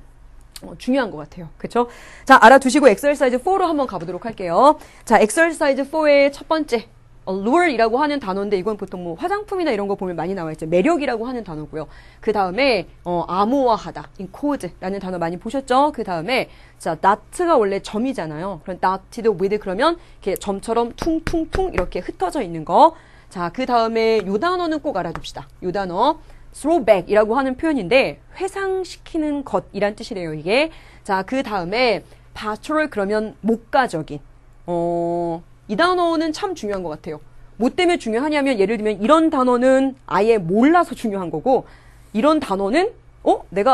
중요한 것 같아요. 그렇죠? 자, 알아두시고 엑서사이즈 4로 한번 가보도록 할게요. 자, 엑서사이즈 4의 첫 번째 lure이라고 하는 단어인데 이건 보통 뭐 화장품이나 이런 거 보면 많이 나와 있죠. 매력이라고 하는 단어고요. 그 다음에 암호화하다, encode라는 단어 많이 보셨죠? 그 다음에 자, not가 원래 점이잖아요. 그럼 notted with 그러면 이렇게 점처럼 퉁퉁퉁 이렇게 흩어져 있는 거. 자, 그 다음에 요 단어는 꼭 알아둡시다. 요 단어 throwback이라고 하는 표현인데 회상시키는 것이란 뜻이래요, 이게. 자, 그 다음에 pastoral 그러면 목가적인. 이 단어는 참 중요한 것 같아요. 뭐 때문에 중요하냐면 예를 들면 이런 단어는 아예 몰라서 중요한 거고 이런 단어는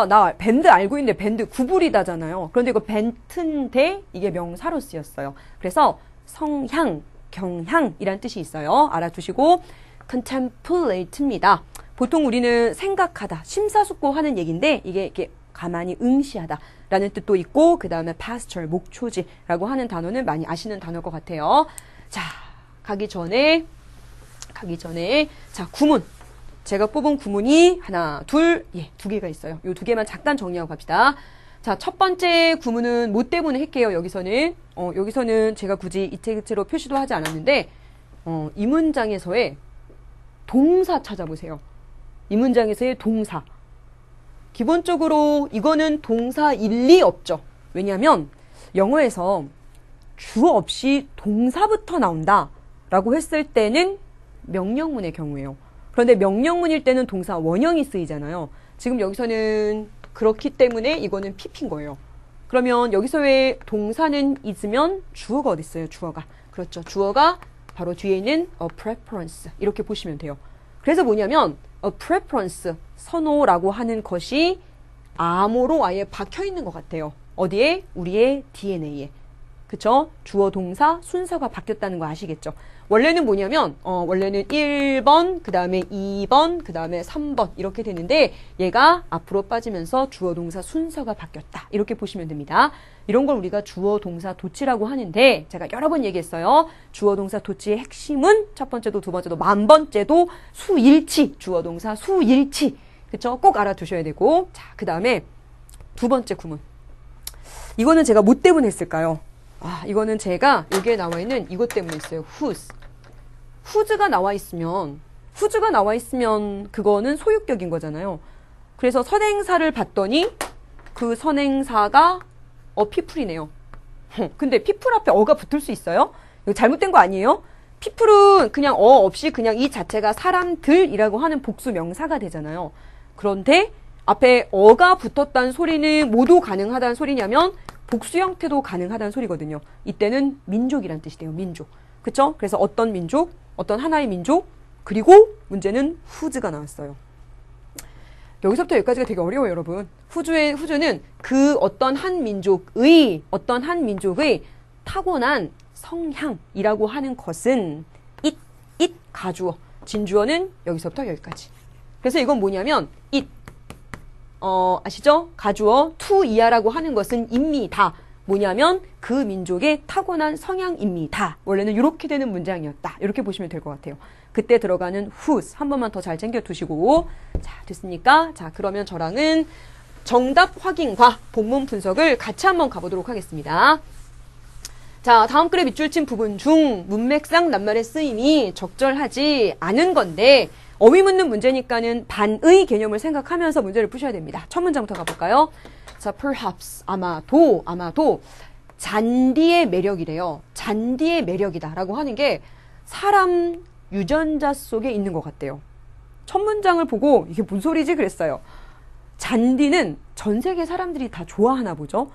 나 밴드 알고 있는데 밴드 구부리다잖아요. 그런데 이거 밴트인데 이게 명사로 쓰였어요. 그래서 성향, 경향이란 뜻이 있어요. 알아두시고 contemplate입니다. 보통 우리는 생각하다, 심사숙고하는 얘기인데 이게 이렇게 가만히 응시하다 라는 뜻도 있고 그 다음에 pasture, 목초지라고 하는 단어는 많이 아시는 단어일 것 같아요. 자, 가기 전에 자, 구문. 제가 뽑은 구문이 하나, 둘, 두 개가 있어요. 요 두 개만 잠깐 정리하고 갑시다. 자, 첫 번째 구문은 뭐 때문에 할게요. 여기서는 제가 굳이 이체로 표시도 하지 않았는데 이 문장에서의 동사 찾아보세요. 이 문장에서의 동사. 기본적으로 이거는 동사일 리 없죠. 왜냐하면 영어에서 주어 없이 동사부터 나온다 라고 했을 때는 명령문의 경우예요. 그런데 명령문일 때는 동사 원형이 쓰이잖아요. 지금 여기서는 그렇기 때문에 이거는 PP인 거예요. 그러면 여기서의 동사는 있으면 주어가 어디 있어요? 주어가. 그렇죠. 주어가 바로 뒤에 있는 a preference 이렇게 보시면 돼요. 그래서 뭐냐면 a preference, 선호라고 하는 것이 암호로 아예 박혀 있는 것 같아요. 어디에? 우리의 DNA에. 그쵸? 주어, 동사, 순서가 바뀌었다는 거 아시겠죠? 원래는 뭐냐면 원래는 1번, 그 다음에 2번, 그 다음에 3번 이렇게 되는데 얘가 앞으로 빠지면서 주어, 동사, 순서가 바뀌었다. 이렇게 보시면 됩니다. 이런 걸 우리가 주어, 동사, 도치라고 하는데 제가 여러 번 얘기했어요. 주어, 동사, 도치의 핵심은 첫 번째도 두 번째도 만 번째도 수일치. 주어, 동사, 수일치. 그쵸? 꼭 알아두셔야 되고. 자, 그 다음에 두 번째 구문. 이거는 제가 뭐 때문에 했을까요? 이거는 제가 여기에 나와 있는 이것 때문에 했어요. whose. whose가 나와 있으면 그거는 소유격인 거잖아요. 그래서 선행사를 봤더니 그 선행사가 people이네요. 근데 people 앞에 어가 붙을 수 있어요? 이거 잘못된 거 아니에요? people은 그냥 없이 그냥 이 자체가 사람들이라고 하는 복수 명사가 되잖아요. 그런데 앞에 어가 붙었다는 소리는 모두 가능하다는 소리냐면 복수 형태도 가능하다는 소리거든요. 이때는 민족이란 뜻이 돼요. 민족. 그쵸? 그래서 어떤 민족, 어떤 하나의 민족, 그리고 문제는 whose가 나왔어요. 여기서부터 여기까지가 되게 어려워요, 여러분. whose는 그 어떤 한 민족의 타고난 성향이라고 하는 것은 it 가주어. 진주어는 여기서부터 여기까지. 그래서 이건 뭐냐면 it 아시죠? 가주어 to 이하라고 하는 것은 입니다. 뭐냐면 그 민족의 타고난 성향입니다. 원래는 이렇게 되는 문장이었다. 이렇게 보시면 될 것 같아요. 그때 들어가는 whose 한 번만 더 잘 챙겨두시고 자 됐습니까? 자 그러면 저랑은 정답 확인과 본문 분석을 같이 한번 가보도록 하겠습니다. 자 다음 글의 밑줄 친 부분 중 문맥상 낱말의 쓰임이 적절하지 않은 건데 어휘 묻는 문제니까는 반의 개념을 생각하면서 문제를 푸셔야 됩니다. 첫 문장부터 가볼까요? 자, perhaps, 아마도 잔디의 매력이래요. 잔디의 매력이다 라고 하는 게 사람 유전자 속에 있는 것 같대요. 첫 문장을 보고 이게 뭔 소리지 그랬어요. 잔디는 전 세계 사람들이 다 좋아하나 보죠.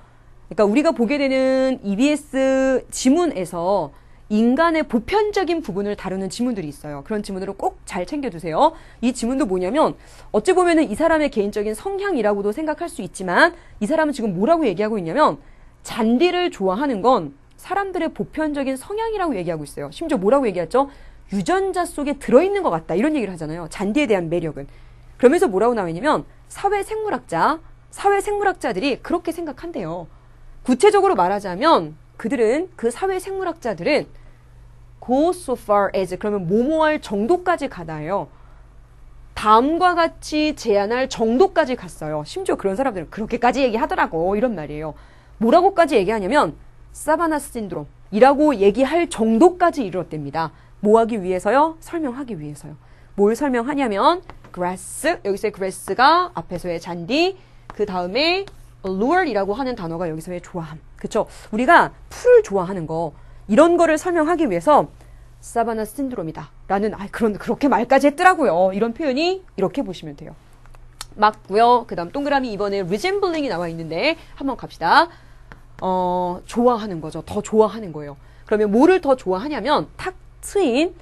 그러니까 우리가 보게 되는 EBS 지문에서 인간의 보편적인 부분을 다루는 지문들이 있어요. 그런 지문으로 꼭 잘 챙겨두세요. 이 지문도 뭐냐면 어찌 보면은 이 사람의 개인적인 성향이라고도 생각할 수 있지만 이 사람은 지금 뭐라고 얘기하고 있냐면 잔디를 좋아하는 건 사람들의 보편적인 성향이라고 얘기하고 있어요. 심지어 뭐라고 얘기했죠? 유전자 속에 들어있는 것 같다. 이런 얘기를 하잖아요. 잔디에 대한 매력은. 그러면서 뭐라고 나와 있냐면 사회생물학자들이 그렇게 생각한대요. 구체적으로 말하자면 그 사회생물학자들은 go so far as 그러면 뭐뭐할 정도까지 가다요. 다음과 같이 제안할 정도까지 갔어요. 심지어 그런 사람들은 그렇게까지 얘기하더라고 이런 말이에요. 뭐라고까지 얘기하냐면 사바나 신드롬이라고 얘기할 정도까지 이르렀답니다. 뭐 하기 위해서요? 설명하기 위해서요. 뭘 설명하냐면 grass, 여기서의 grass가 앞에서의 잔디, 그 다음에 allure이라고 하는 단어가 여기서의 좋아함. 그쵸? 우리가 풀을 좋아하는 거 이런 거를 설명하기 위해서 사바나 신드롬이다 라는 그렇게 말까지 했더라고요. 이런 표현이 이렇게 보시면 돼요. 맞고요. 그 다음 동그라미 2번에 resembling이 나와 있는데 한번 갑시다. 좋아하는 거죠. 더 좋아하는 거예요. 그러면 뭐를 더 좋아하냐면 탁 트인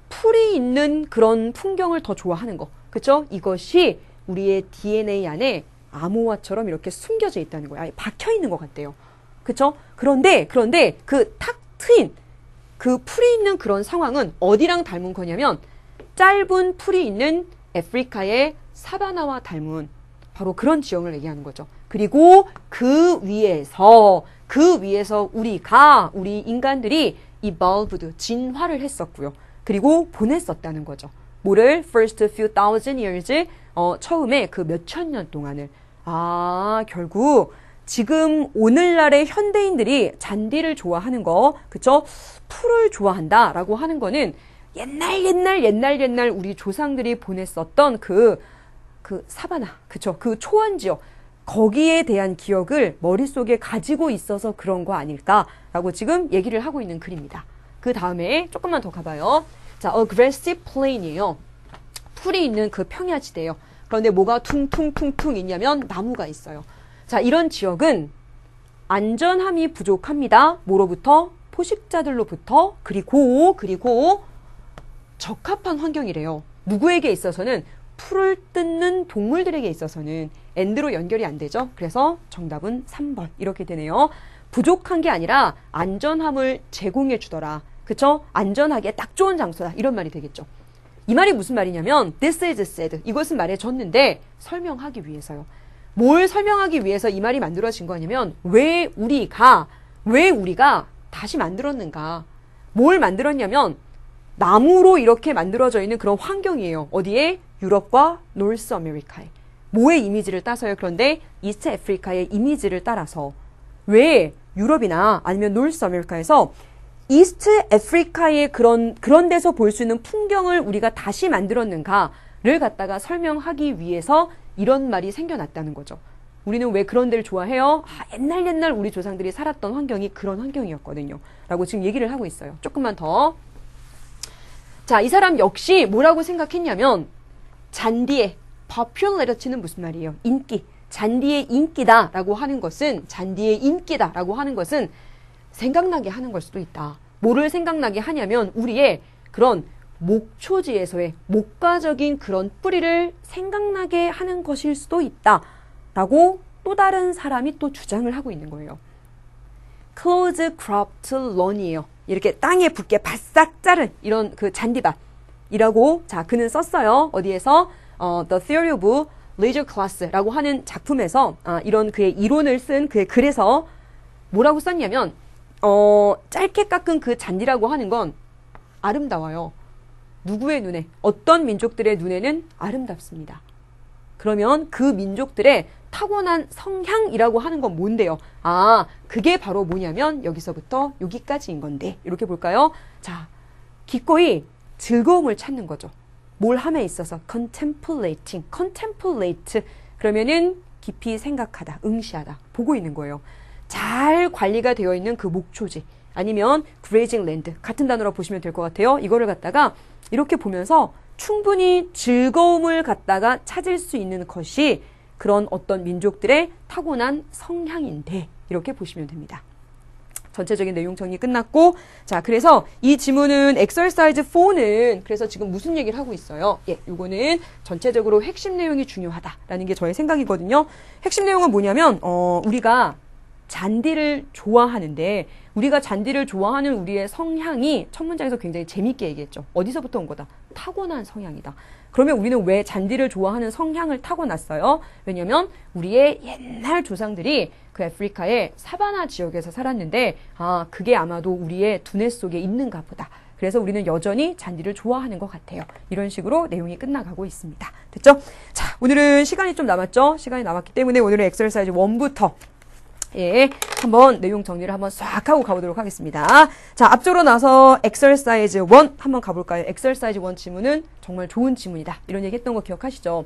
풀이 있는 그런 풍경을 더 좋아하는 거. 그쵸? 이것이 우리의 DNA 안에 암호화처럼 이렇게 숨겨져 있다는 거예요. 아예 박혀 있는 것 같대요. 그쵸? 그런데 그 탁 트인 그 풀이 있는 그런 상황은 어디랑 닮은 거냐면 짧은 풀이 있는 아프리카의 사바나와 닮은 바로 그런 지형을 얘기하는 거죠. 그리고 그 위에서 우리 인간들이 evolved, 진화를 했었고요. 그리고 보냈었다는 거죠. 뭐를? First few thousand years, 처음에 그 몇천 년 동안을. 결국 지금 오늘날의 현대인들이 잔디를 좋아하는 거, 그쵸? 풀을 좋아한다 라고 하는 거는 옛날 우리 조상들이 보냈었던 그 사바나, 그쵸? 그 초원지역, 거기에 대한 기억을 머릿속에 가지고 있어서 그런 거 아닐까라고 지금 얘기를 하고 있는 글입니다. 그 다음에 조금만 더 가봐요. 자, aggressive plain이에요. 풀이 있는 그 평야지대예요. 그런데 뭐가 퉁퉁퉁퉁 있냐면 나무가 있어요. 자, 이런 지역은 안전함이 부족합니다. 뭐로부터? 포식자들로부터. 그리고 적합한 환경이래요. 누구에게 있어서는 풀을 뜯는 동물들에게 있어서는 and로 연결이 안 되죠. 그래서 정답은 3번 이렇게 되네요. 부족한 게 아니라 안전함을 제공해 주더라. 그쵸? 안전하게 딱 좋은 장소다. 이런 말이 되겠죠. 이 말이 무슨 말이냐면 this is said. 이것은 말해줬는데 설명하기 위해서요. 뭘 설명하기 위해서 이 말이 만들어진 거냐면 왜 우리가 다시 만들었는가. 뭘 만들었냐면 나무로 이렇게 만들어져 있는 그런 환경이에요. 어디에? 유럽과 노스 아메리카에. 뭐의 이미지를 따서요? 그런데 이스트 아프리카의 이미지를 따라서 왜 유럽이나 아니면 노스 아메리카에서 이스트 아프리카의 그런 데서 볼 수 있는 풍경을 우리가 다시 만들었는가를 갖다가 설명하기 위해서 이런 말이 생겨났다는 거죠. 우리는 왜 그런 데를 좋아해요? 옛날 우리 조상들이 살았던 환경이 그런 환경이었거든요. 라고 지금 얘기를 하고 있어요. 조금만 더. 자, 이 사람 역시 뭐라고 생각했냐면 잔디의 popularity는 무슨 말이에요? 인기. 잔디의 인기다라고 하는 것은 생각나게 하는 걸 수도 있다. 뭐를 생각나게 하냐면 우리의 그런 목초지에서의 목가적인 그런 뿌리를 생각나게 하는 것일 수도 있다라고 또 다른 사람이 또 주장을 하고 있는 거예요. close cropped lawn이에요. 이렇게 땅에 붙게 바싹 자른 이런 그 잔디밭이라고 자 그는 썼어요. 어디에서? The Theory of Leisure Class라고 하는 작품에서 이런 그의 이론을 쓴 그의 글에서 뭐라고 썼냐면 짧게 깎은 그 잔디라고 하는 건 아름다워요. 누구의 눈에, 어떤 민족들의 눈에는 아름답습니다. 그러면 그 민족들의 타고난 성향이라고 하는 건 뭔데요? 아, 그게 바로 뭐냐면 여기서부터 여기까지인 건데 이렇게 볼까요? 자, 기꺼이 즐거움을 찾는 거죠. 뭘 함에 있어서 contemplating, contemplate 그러면은 깊이 생각하다, 응시하다, 보고 있는 거예요. 잘 관리가 되어 있는 그 목초지 아니면 grazing land 같은 단어로 보시면 될 것 같아요. 이거를 갖다가 이렇게 보면서 충분히 즐거움을 갖다가 찾을 수 있는 것이 그런 어떤 민족들의 타고난 성향인데 이렇게 보시면 됩니다. 전체적인 내용 정리 끝났고 자 그래서 이 지문은 exercise 4는 그래서 지금 무슨 얘기를 하고 있어요? 예, 요거는 전체적으로 핵심 내용이 중요하다라는 게 저의 생각이거든요. 핵심 내용은 뭐냐면 우리가 잔디를 좋아하는데 우리가 잔디를 좋아하는 우리의 성향이 첫 문장에서 굉장히 재밌게 얘기했죠. 어디서부터 온 거다? 타고난 성향이다. 그러면 우리는 왜 잔디를 좋아하는 성향을 타고났어요? 왜냐면 우리의 옛날 조상들이 그 아프리카의 사바나 지역에서 살았는데 아 그게 아마도 우리의 두뇌 속에 있는가 보다. 그래서 우리는 여전히 잔디를 좋아하는 것 같아요. 이런 식으로 내용이 끝나가고 있습니다. 됐죠? 자, 오늘은 시간이 좀 남았죠? 시간이 남았기 때문에 오늘은 엑서사이즈 1부터 예, 한번 내용 정리를 한번 싹 하고 가보도록 하겠습니다. 자, 앞쪽으로 나서 exercise 1 한번 가볼까요? exercise 1 지문은 정말 좋은 지문이다. 이런 얘기 했던 거 기억하시죠?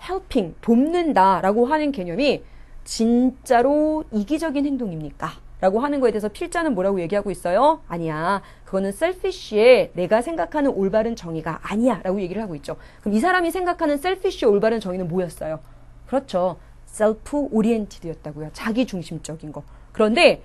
helping, 돕는다 라고 하는 개념이 진짜로 이기적인 행동입니까? 라고 하는 거에 대해서 필자는 뭐라고 얘기하고 있어요? 아니야. 그거는 selfish의 내가 생각하는 올바른 정의가 아니야. 라고 얘기를 하고 있죠. 그럼 이 사람이 생각하는 selfish의 올바른 정의는 뭐였어요? 그렇죠. self-oriented였다고요. 자기중심적인 거. 그런데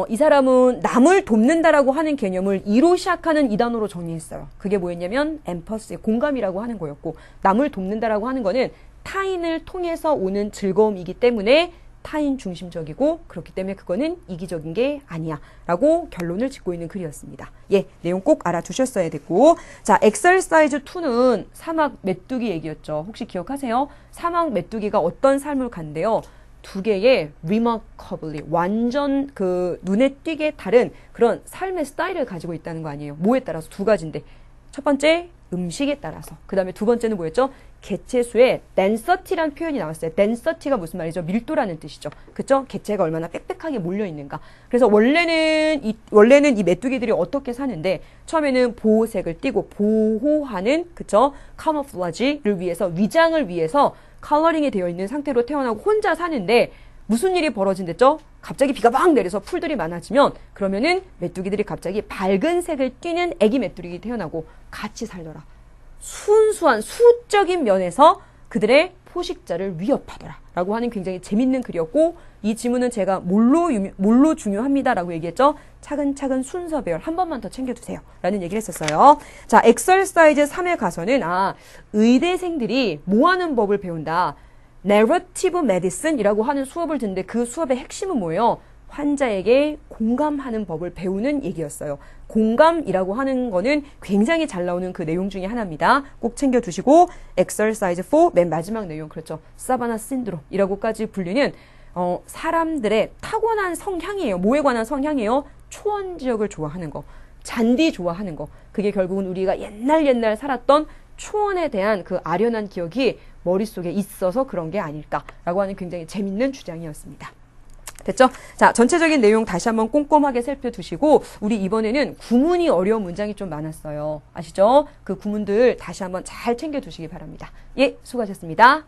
이 사람은 남을 돕는다라고 하는 개념을 이로 시작하는 이 단어로 정리했어요. 그게 뭐였냐면 empathy, 공감이라고 하는 거였고 남을 돕는다라고 하는 거는 타인을 통해서 오는 즐거움이기 때문에 타인 중심적이고 그렇기 때문에 그거는 이기적인 게 아니야 라고 결론을 짓고 있는 글이었습니다. 예, 내용 꼭 알아두셨어야 됐고 자, exercise 2는 사막 메뚜기 얘기였죠. 혹시 기억하세요? 사막 메뚜기가 어떤 삶을 간대요? 두 개의 remarkably 완전 그 눈에 띄게 다른 그런 삶의 스타일을 가지고 있다는 거 아니에요. 뭐에 따라서 두 가지인데 첫 번째 음식에 따라서 그 다음에 두 번째는 뭐였죠? 개체수의 density라는 표현이 나왔어요. density가 무슨 말이죠? 밀도라는 뜻이죠. 그쵸? 개체가 얼마나 빽빽하게 몰려있는가. 그래서 원래는 이 메뚜기들이 어떻게 사는데 처음에는 보호색을 띠고 보호하는 그쵸? camouflage를 위해서 위장을 위해서 컬러링이 되어 있는 상태로 태어나고 혼자 사는데 무슨 일이 벌어진댔죠? 갑자기 비가 막 내려서 풀들이 많아지면 그러면은 메뚜기들이 갑자기 밝은 색을 띠는 애기 메뚜기 태어나고 같이 살더라. 순수한 수적인 면에서 그들의 포식자를 위협하더라 라고 하는 굉장히 재밌는 글이었고 이 지문은 제가 뭘로 중요합니다 라고 얘기했죠. 차근차근 순서배열 한 번만 더 챙겨주세요 라는 얘기를 했었어요. 자, 엑서사이즈 3에 가서는 의대생들이 뭐하는 법을 배운다. narrative medicine이라고 하는 수업을 듣는데 그 수업의 핵심은 뭐예요? 환자에게 공감하는 법을 배우는 얘기였어요. 공감이라고 하는 거는 굉장히 잘 나오는 그 내용 중에 하나입니다. 꼭 챙겨두시고 exercise 4 맨 마지막 내용 그렇죠. 사바나 신드롬이라고까지 불리는 사람들의 타고난 성향이에요. 뭐에 관한 성향이에요? 초원 지역을 좋아하는 거, 잔디 좋아하는 거. 그게 결국은 우리가 옛날 살았던 초원에 대한 그 아련한 기억이 머릿속에 있어서 그런 게 아닐까라고 하는 굉장히 재밌는 주장이었습니다. 됐죠? 자, 전체적인 내용 다시 한번 꼼꼼하게 살펴두시고 우리 이번에는 구문이 어려운 문장이 좀 많았어요. 아시죠? 그 구문들 다시 한번 잘 챙겨두시기 바랍니다. 예, 수고하셨습니다.